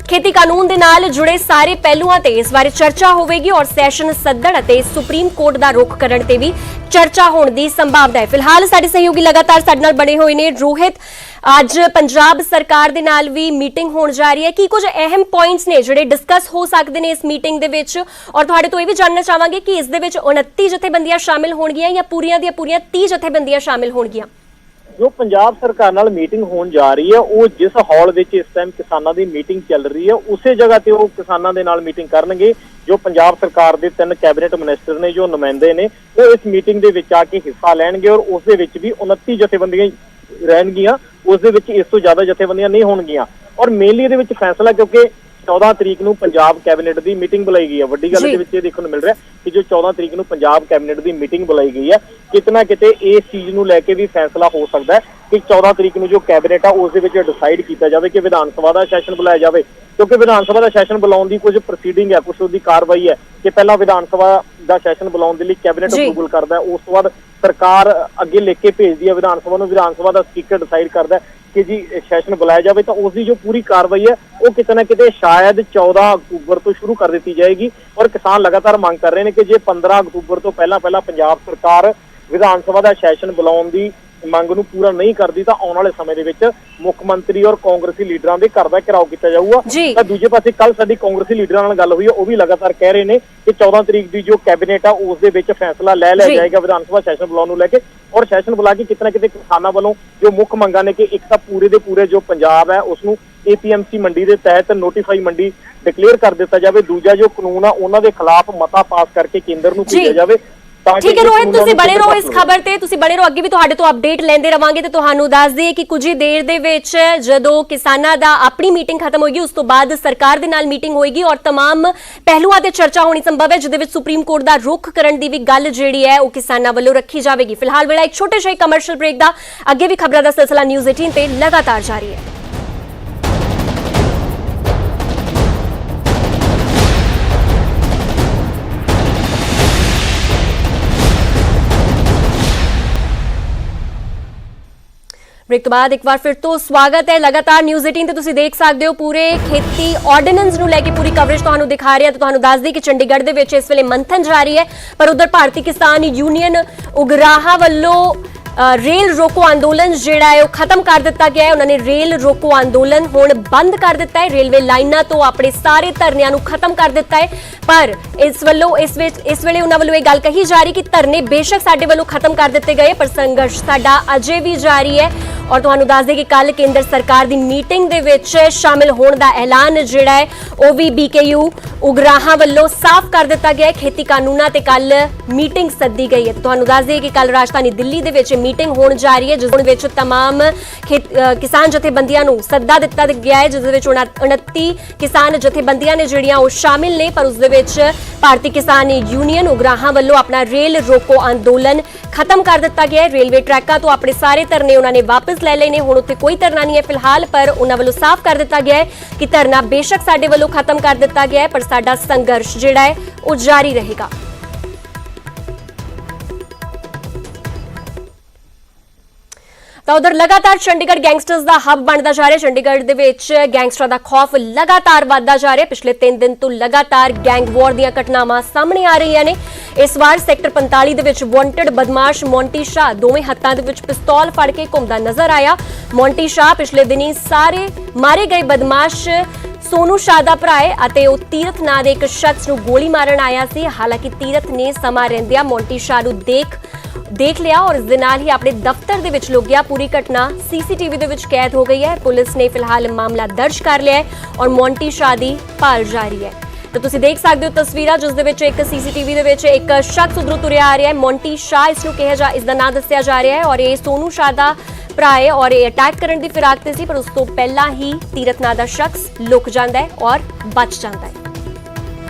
ਖੇਤੀ ਕਾਨੂੰਨ ਦੇ ਨਾਲ ਜੁੜੇ ਸਾਰੇ ਪਹਿਲੂਆਂ ਤੇ ਇਸ ਬਾਰੇ ਚਰਚਾ ਹੋਵੇਗੀ ਔਰ ਸੈਸ਼ਨ ਸੱਦਣ ਅਤੇ ਸੁਪਰੀਮ ਕੋਰਟ ਦਾ ਰੁਖ ਕਰਨ ਤੇ ਵੀ ਚਰਚਾ ਹੋਣ ਦੀ ਸੰਭਾਵਨਾ ਹੈ। ਫਿਲਹਾਲ ਸਾਡੇ ਸਹਿਯੋਗੀ ਲਗਾਤਾਰ ਸਾਡੇ ਨਾਲ ਬਣੇ ਹੋਏ ਨੇ। ਰੋਹਿਤ, ਅੱਜ ਪੰਜਾਬ ਸਰਕਾਰ ਦੇ ਨਾਲ ਵੀ ਮੀਟਿੰਗ ਹੋਣ ਜਾ ਰਹੀ ਹੈ, ਕੀ ਕੁਝ ਅਹਿਮ ਪੁਆਇੰਟਸ ਨੇ ਜਿਹੜੇ ਡਿਸਕਸ ਹੋ ਸਕਦੇ ਨੇ ਇਸ ਮੀਟਿੰਗ ਦੇ ਵਿੱਚ? ਔਰ ਤੁਹਾਡੇ ਤੋਂ ਇਹ ਵੀ ਜਾਣਨਾ ਚਾਹਾਂਗੇ ਕਿ ਇਸ ਦੇ ਵਿੱਚ 29 ਜਥੇਬੰਦੀਆਂ ਸ਼ਾਮਿਲ ਹੋਣਗੀਆਂ ਜਾਂ ਪੂਰੀਆਂ ਦੀਆਂ ਪੂਰੀਆਂ 30 ਜਥੇਬੰਦੀਆਂ ਸ਼ਾਮਿਲ ਹੋਣਗੀਆਂ? ਜੋ ਪੰਜਾਬ ਸਰਕਾਰ ਨਾਲ ਮੀਟਿੰਗ ਹੋਣ ਜਾ ਰਹੀ ਹੈ ਉਹ ਜਿਸ ਹਾਲ ਵਿੱਚ ਇਸ ਟਾਈਮ ਕਿਸਾਨਾਂ ਦੀ ਮੀਟਿੰਗ ਚੱਲ ਰਹੀ ਹੈ ਉਸੇ ਜਗ੍ਹਾ ਤੇ ਉਹ ਕਿਸਾਨਾਂ ਦੇ ਨਾਲ ਮੀਟਿੰਗ ਕਰਨਗੇ। ਜੋ ਪੰਜਾਬ ਸਰਕਾਰ ਦੇ 3 ਕੈਬਨਿਟ ਮਿਨਿਸਟਰ ਨੇ, ਜੋ ਨੁਮਾਇੰਦੇ ਨੇ, ਉਹ ਇਸ ਮੀਟਿੰਗ ਦੇ ਵਿੱਚ ਆ ਕੇ ਹਿੱਸਾ ਲੈਣਗੇ ਔਰ ਉਸ ਦੇ ਵਿੱਚ ਵੀ 29 ਜਥੇਬੰਦੀਆਂ ਰਹਿਣਗੀਆਂ, ਉਸ ਦੇ ਵਿੱਚ ਇਸ ਤੋਂ ਜ਼ਿਆਦਾ ਜਥੇਬੰਦੀਆਂ ਨਹੀਂ ਹੋਣਗੀਆਂ। ਔਰ ਮੇਨਲੀ ਇਹਦੇ ਵਿੱਚ ਫੈਸਲਾ ਕਿਉਂਕਿ 14 ਤਰੀਕ ਨੂੰ ਪੰਜਾਬ ਕੈਬਨਿਟ ਦੀ ਮੀਟਿੰਗ ਬੁਲਾਈ ਗਈ ਹੈ। ਵੱਡੀ ਗੱਲ ਦੇ ਵਿੱਚ ਇਹ ਦੇਖਣ ਨੂੰ ਮਿਲ ਰਿਹਾ ਕਿ ਜੋ 14 ਤਰੀਕ ਨੂੰ ਪੰਜਾਬ ਕੈਬਨਿਟ ਦੀ ਮੀਟਿੰਗ ਬੁਲਾਈ ਗਈ ਹੈ, ਕਿਤੇ ਨਾ ਕਿਤੇ ਇਸ ਚੀਜ਼ ਨੂੰ ਲੈ ਕੇ ਵੀ ਫੈਸਲਾ ਹੋ ਸਕਦਾ ਹੈ ਕਿ 14 ਤਰੀਕ ਨੂੰ ਜੋ ਕੈਬਨਿਟ ਆ ਉਸ ਦੇ ਵਿੱਚ ਡਿਸਾਈਡ ਕੀਤਾ ਜਾਵੇ ਕਿ ਵਿਧਾਨ ਸਭਾ ਦਾ ਸੈਸ਼ਨ ਬੁਲਾਇਆ ਜਾਵੇ। ਕਿਉਂਕਿ ਵਿਧਾਨ ਸਭਾ ਦਾ ਸੈਸ਼ਨ ਬੁਲਾਉਣ ਦੀ ਕੁਝ ਪ੍ਰੋਸੀਡਿੰਗ ਹੈ, ਕੁਝ ਉਹਦੀ ਕਾਰਵਾਈ ਹੈ ਕਿ ਪਹਿਲਾਂ ਵਿਧਾਨ ਸਭਾ ਦਾ ਸੈਸ਼ਨ ਬੁਲਾਉਣ ਦੇ ਲਈ ਕੈਬਨਿਟ ਅਪਰੂਵਲ ਕਰਦਾ ਹੈ, ਉਸ ਤੋਂ ਬਾਅਦ ਸਰਕਾਰ ਅੱਗੇ ਲਿਖ ਕੇ ਭੇਜਦੀ ਹੈ ਵਿਧਾਨ ਸਭਾ ਨੂੰ, ਵਿਧਾਨ ਸਭਾ ਦਾ ਸਪੀਕਰ ਡਿਸਾਈਡ ਕਰਦਾ ਕਿ ਜੀ ਸੈਸ਼ਨ ਬੁਲਾਇਆ ਜਾਵੇ। ਤਾਂ ਉਸ ਦੀ ਜੋ ਪੂਰੀ ਕਾਰਵਾਈ ਹੈ ਉਹ ਕਿਤੇ ਨਾ ਕਿਤੇ ਸ਼ਾਇਦ 14 ਅਕਤੂਬਰ ਤੋਂ ਸ਼ੁਰੂ ਕਰ ਦਿੱਤੀ ਜਾਏਗੀ। ਔਰ ਕਿਸਾਨ ਲਗਾਤਾਰ ਮੰਗ ਕਰ ਰਹੇ ਨੇ ਕਿ ਜੇ 15 ਅਕਤੂਬਰ ਤੋਂ ਪਹਿਲਾਂ ਪੰਜਾਬ ਸਰਕਾਰ ਵਿਧਾਨ ਸਭਾ ਦਾ ਸੈਸ਼ਨ ਬੁਲਾਉਣ ਦੀ ਮੰਗ ਨੂੰ ਪੂਰਾ ਨਹੀਂ ਕਰਦੀ ਤਾਂ ਆਉਣ ਵਾਲੇ ਸਮੇਂ ਦੇ ਵਿੱਚ ਮੁੱਖ ਮੰਤਰੀ ਔਰ ਕਾਂਗਰਸੀ ਲੀਡਰਾਂ ਦੇ ਘਰ ਦਾ ਘਿਰਾਓ ਕੀਤਾ ਜਾਊਗਾ। ਤਾਂ ਦੂਜੇ ਪਾਸੇ ਕੱਲ ਸਾਡੀ ਕਾਂਗਰਸੀ ਲੀਡਰਾਂ ਨਾਲ ਗੱਲ ਹੋਈ ਹੈ, ਉਹ ਵੀ ਲਗਾਤਾਰ ਕਹਿ ਰਹੇ ਨੇ ਕਿ 14 ਤਰੀਕ ਦੀ ਜੋ ਕੈਬਨਿਟ ਆ ਉਸ ਦੇ ਵਿੱਚ ਫੈਸਲਾ ਲੈ ਲਿਆ ਜਾਏਗਾ ਵਿਧਾਨ ਸਭਾ ਸੈਸ਼ਨ ਬੁਲਾਉਣ ਨੂੰ ਲੈ ਕੇ। ਔਰ ਸੈਸ਼ਨ ਬੁਲਾ ਕੇ ਕਿਤੇ ਨਾ ਕਿਤੇ ਕਿਸਾਨਾਂ ਵੱਲੋਂ ਜੋ ਮੁੱਖ ਮੰਗਾਂ ਨੇ ਕਿ ਇੱਕ ਤਾਂ ਪੂਰੇ ਦੇ ਪੂਰੇ ਜੋ ਪੰਜਾਬ ਹੈ ਉਸ ਨੂੰ APMC ਮੰਡੀ ਦੇ ਤਹਿਤ ਨੋਟੀਫਾਈ ਮੰਡੀ ਡਿਕਲੇਅਰ ਕਰ ਦਿੱਤਾ ਜਾਵੇ, ਦੂਜਾ ਜੋ ਕਾਨੂੰਨ ਆ ਉਹਨਾਂ ਦੇ ਖਿਲਾਫ ਮਤਾ ਪਾਸ ਕਰਕੇ ਕੇਂਦਰ ਨੂੰ ਭੇਜਿਆ ਜਾਵੇ। ਠੀਕ ਹੈ ਰੋਹਿਤ, ਤੁਸੀਂ ਬਣੇ ਰਹੋ ਇਸ ਖਬਰ ਤੇ, ਤੁਸੀਂ ਬਣੇ ਰਹੋ, ਅੱਗੇ ਵੀ ਤੁਹਾਡੇ ਤੋਂ ਅਪਡੇਟ ਲੈਂਦੇ ਰਵਾਂਗੇ। ਤੇ ਤੁਹਾਨੂੰ ਦੱਸ ਦਈਏ ਕਿ ਕੁਝ ਹੀ ਦੇਰ ਦੇ ਵਿੱਚ ਜਦੋਂ ਕਿਸਾਨਾਂ ਦਾ ਆਪਣੀ ਮੀਟਿੰਗ ਖਤਮ ਹੋਏਗੀ ਉਸ ਤੋਂ ਬਾਅਦ ਸਰਕਾਰ ਦੇ ਨਾਲ ਮੀਟਿੰਗ ਹੋਏਗੀ ਔਰ तमाम ਪਹਿਲੂਆਂ ਤੇ ਚਰਚਾ ਹੋਣੀ ਸੰਭਵ ਹੈ, ਜਿਹਦੇ ਵਿੱਚ ਸੁਪਰੀਮ ਕੋਰਟ ਦਾ ਰੁਖ ਕਰਨ ਦੀ ਵੀ ਗੱਲ ਜਿਹੜੀ ਹੈ ਉਹ ਕਿਸਾਨਾਂ ਵੱਲੋਂ ਰੱਖੀ ਜਾਵੇਗੀ। ਫਿਲਹਾਲ ਵੇਲਾ ਇੱਕ ਛੋਟੇ ਜਿਹੇ ਕਮਰਸ਼ੀਅਲ ਬ੍ਰੇਕ ਦਾ, ਅੱਗੇ ਵੀ ਖਬਰਾਂ ਦਾ ਸਿਲਸਿਲਾ ਨਿਊਜ਼ 18 ਤੇ ਲਗਾਤਾਰ ਜਾਰੀ ਹੈ। ब्रेक तो बाद एक बार फिर तो स्वागत है। लगातार न्यूज़ 18 ਤੇ ਤੁਸੀਂ ਦੇਖ ਸਕਦੇ ਹੋ ਪੂਰੇ ਖੇਤੀ ਆਰਡੀਨੈਂਸ ਨੂੰ ਲੈ ਕੇ ਪੂਰੀ ਕਵਰੇਜ ਤੁਹਾਨੂੰ ਦਿਖਾ ਰਹੇ ਹਾਂ। ਤੁਹਾਨੂੰ ਦੱਸ ਦਈਏ ਕਿ ਚੰਡੀਗੜ੍ਹ ਦੇ ਵਿੱਚ ਇਸ ਵੇਲੇ ਮੰਥਨ ਜਾਰੀ ਹੈ, ਪਰ ਉਧਰ ਭਾਰਤੀ ਕਿਸਾਨ ਯੂਨੀਅਨ ਉਗਰਾਹਾਂ ਵੱਲੋਂ रेल रोको अंदोलन ਜਿਹੜਾ ਹੈ ਉਹ ਖਤਮ ਕਰ ਦਿੱਤਾ ਗਿਆ ਹੈ। ਉਹਨਾਂ ਨੇ ਰੇਲ ਰੋਕੋ ਅੰਦੋਲਨ ਹੁਣ ਬੰਦ ਕਰ ਦਿੱਤਾ ਹੈ, ਰੇਲਵੇ ਲਾਈਨਾਂ ਤੋਂ ਆਪਣੇ ਸਾਰੇ ਧਰਨਿਆਂ ਨੂੰ ਖਤਮ ਕਰ ਦਿੱਤਾ ਹੈ। ਪਰ ਇਸ ਵੇਲੇ ਉਹਨਾਂ ਵੱਲੋਂ ਇਹ ਗੱਲ ਕਹੀ ਜਾ ਰਹੀ ਕਿ ਧਰਨੇ ਬੇਸ਼ੱਕ ਸਾਡੇ ਵੱਲੋਂ ਖਤਮ ਕਰ ਦਿੱਤੇ ਗਏ ਪਰ ਸੰਘਰਸ਼ ਸਾਡਾ ਅਜੇ ਵੀ ਜਾਰੀ ਹੈ। ਔਰ ਤੁਹਾਨੂੰ ਦੱਸ ਦੇ ਕਿ ਕੱਲ ਕੇਂਦਰ ਸਰਕਾਰ ਦੀ ਮੀਟਿੰਗ ਦੇ ਵਿੱਚ ਸ਼ਾਮਿਲ ਹੋਣ ਦਾ ਐਲਾਨ ਜਿਹੜਾ ਹੈ ਉਹ ਵੀ BKU ਉਗਰਾਹਾਂ ਵੱਲੋਂ ਸਾਫ਼ ਕਰ ਦਿੱਤਾ ਗਿਆ ਹੈ। ਖੇਤੀ ਕਾਨੂੰਨਾਂ ਤੇ ਕੱਲ ਮੀਟਿੰਗ ਸੱਦੀ ਗਈ ਹੈ। ਤੁਹਾਨੂੰ ਦੱਸ ਦਈਏ ਕਿ ਕੱਲ ਰਾਜਧਾਨੀ ਦਿੱਲੀ ਦੇ ਵਿੱਚ ਮੀਟਿੰਗ ਹੋਣ ਜਾ ਰਹੀ ਹੈ, ਜਿਸ ਵਿੱਚ तमाम ਕਿਸਾਨ ਜਥੇਬੰਦੀਆਂ ਨੂੰ ਸੱਦਾ ਦਿੱਤਾ ਗਿਆ ਹੈ, ਜਿਸ ਦੇ ਵਿੱਚ 29 ਕਿਸਾਨ ਜਥੇਬੰਦੀਆਂ ਨੇ ਜਿਹੜੀਆਂ ਉਹ ਸ਼ਾਮਿਲ ਨੇ। ਪਰ ਉਸ ਦੇ ਵਿੱਚ ਭਾਰਤੀ ਕਿਸਾਨ ਯੂਨੀਅਨ ਉਗਰਾਹਾਂ ਵੱਲੋਂ ਆਪਣਾ ਰੇਲ ਰੋਕੋ ਅੰਦੋਲਨ ਖਤਮ ਕਰ ਦਿੱਤਾ ਗਿਆ ਹੈ। ਰੇਲਵੇ ਟਰੈਕਾਂ ਤੋਂ ਆਪਣੇ ਸਾਰੇ ਧਰਨੇ ਉਹਨਾਂ ਨੇ ਵਾਪਸ ਲੈ ਲਏ ਨੇ, ਹੁਣ ਉੱਥੇ ਕੋਈ ਧਰਨਾ ਨਹੀਂ ਹੈ ਫਿਲਹਾਲ, ਪਰ ਉਹਨਾਂ ਵੱਲੋਂ ਸਾਫ਼ ਕਰ ਦਿੱਤਾ ਗਿਆ ਹੈ ਕਿ ਧਰਨਾ ਬੇਸ਼ੱਕ ਸਾਡੇ ਵੱਲੋਂ ਖਤਮ ਕਰ ਦਿੱਤਾ ਗਿਆ ਹੈ ਪਰ ਸਾਡਾ ਸੰਘਰਸ਼ ਜਿਹੜਾ ਹੈ ਉਹ ਜਾਰੀ ਰਹੇਗਾ। ਤਾਂ ਉਧਰ ਲਗਾਤਾਰ ਚੰਡੀਗੜ੍ਹ ਗੈਂਗਸਟਰਸ ਦਾ ਹੱਬ ਬਣਦਾ ਜਾ ਰਿਹਾ। ਚੰਡੀਗੜ੍ਹ ਦੇ ਵਿੱਚ ਗੈਂਗਸਟਰਾਂ ਦਾ ਖੌਫ ਲਗਾਤਾਰ ਵੱਧਦਾ ਜਾ ਰਿਹਾ। ਪਿਛਲੇ 3 ਦਿਨ ਤੋਂ ਲਗਾਤਾਰ ਗੈਂਗ ਵਾਰ ਦੀਆਂ ਘਟਨਾਵਾਂ ਸਾਹਮਣੇ ਆ ਰਹੀਆਂ ਨੇ। ਇਸ ਵਾਰ ਸੈਕਟਰ 45 ਦੇ ਵਿੱਚ ਵਾਂਟਡ ਬਦਮਾਸ਼ ਮੌਂਟੀ ਸ਼ਾਹ ਦੋਵੇਂ ਹੱਥਾਂ ਦੇ ਵਿੱਚ ਪਿਸਤੌਲ ਫੜ ਕੇ ਘੁੰਮਦਾ ਨਜ਼ਰ ਆਇਆ। ਮੌਂਟੀ ਸ਼ਾਹ ਪਿਛਲੇ ਦਿਨੀ ਸਾਰੇ ਮਾਰੇ ਗਏ ਬਦਮਾਸ਼ ਸੋਨੂ ਸ਼ਾਹ ਦਾ ਭਰਾ ਹੈ ਅਤੇ ਉਹ ਤੀਰਥ ਨਾਂ ਦੇ ਇੱਕ ਸ਼ਖਸ ਨੂੰ ਗੋਲੀ ਮਾਰਨ ਆਇਆ ਸੀ। ਹਾਲਾਂਕਿ ਤੀਰਥ ਨੇ ਸਮਾਂ ਰਹਿੰਦਿਆਂ ਮੌਂਟੀ ਸ਼ਾਹ ਨੂੰ ਦੇਖ ਲਿਆ ਔਰ ਇਸ ਦੇ ਨਾਲ ਹੀ ਆਪਣੇ ਦਫ਼ਤਰ ਦੇ ਵਿੱਚ ਲੁਕ ਗਿਆ। ਪੂਰੀ ਘਟਨਾ CCTV ਦੇ ਵਿੱਚ ਕੈਦ ਹੋ ਗਈ ਹੈ। ਪੁਲਿਸ ਨੇ ਫਿਲਹਾਲ ਮਾਮਲਾ ਦਰਜ ਕਰ ਲਿਆ ਹੈ ਔਰ ਮੌਂਟੀ ਸ਼ਾਹ ਦੀ ਭਾਲ ਜਾਰੀ ਹੈ। ਤਾਂ ਤੁਸੀਂ ਦੇਖ ਸਕਦੇ ਹੋ ਤਸਵੀਰਾਂ ਜਿਸ ਦੇ ਵਿੱਚ ਇੱਕ CCTV ਦੇ ਵਿੱਚ ਇੱਕ ਸ਼ਖਸ ਉਧਰੋਂ ਤੁਰਿਆ ਆ ਰਿਹਾ ਹੈ। ਮੌਂਟੀ ਸ਼ਾਹ ਇਸ ਨੂੰ ਇਸ ਦਾ ਨਾਂ ਦੱਸਿਆ ਜਾ ਰਿਹਾ ਹੈ ਔਰ ਇਹ ਸੋਨੂ ਸ਼ਾਹ ਦਾ ਭਰਾ ਹੈ ਔਰ ਇਹ ਅਟੈਕ ਕਰਨ ਦੀ ਫਿਰਾਕ ਤੇ ਸੀ, ਪਰ ਉਸ ਤੋਂ ਪਹਿਲਾਂ ਹੀ ਤੀਰਥ ਨਾਂ ਦਾ ਸ਼ਖਸ ਲੁਕ ਜਾਂਦਾ ਹੈ ਔਰ ਬਚ ਜਾਂਦਾ ਹੈ।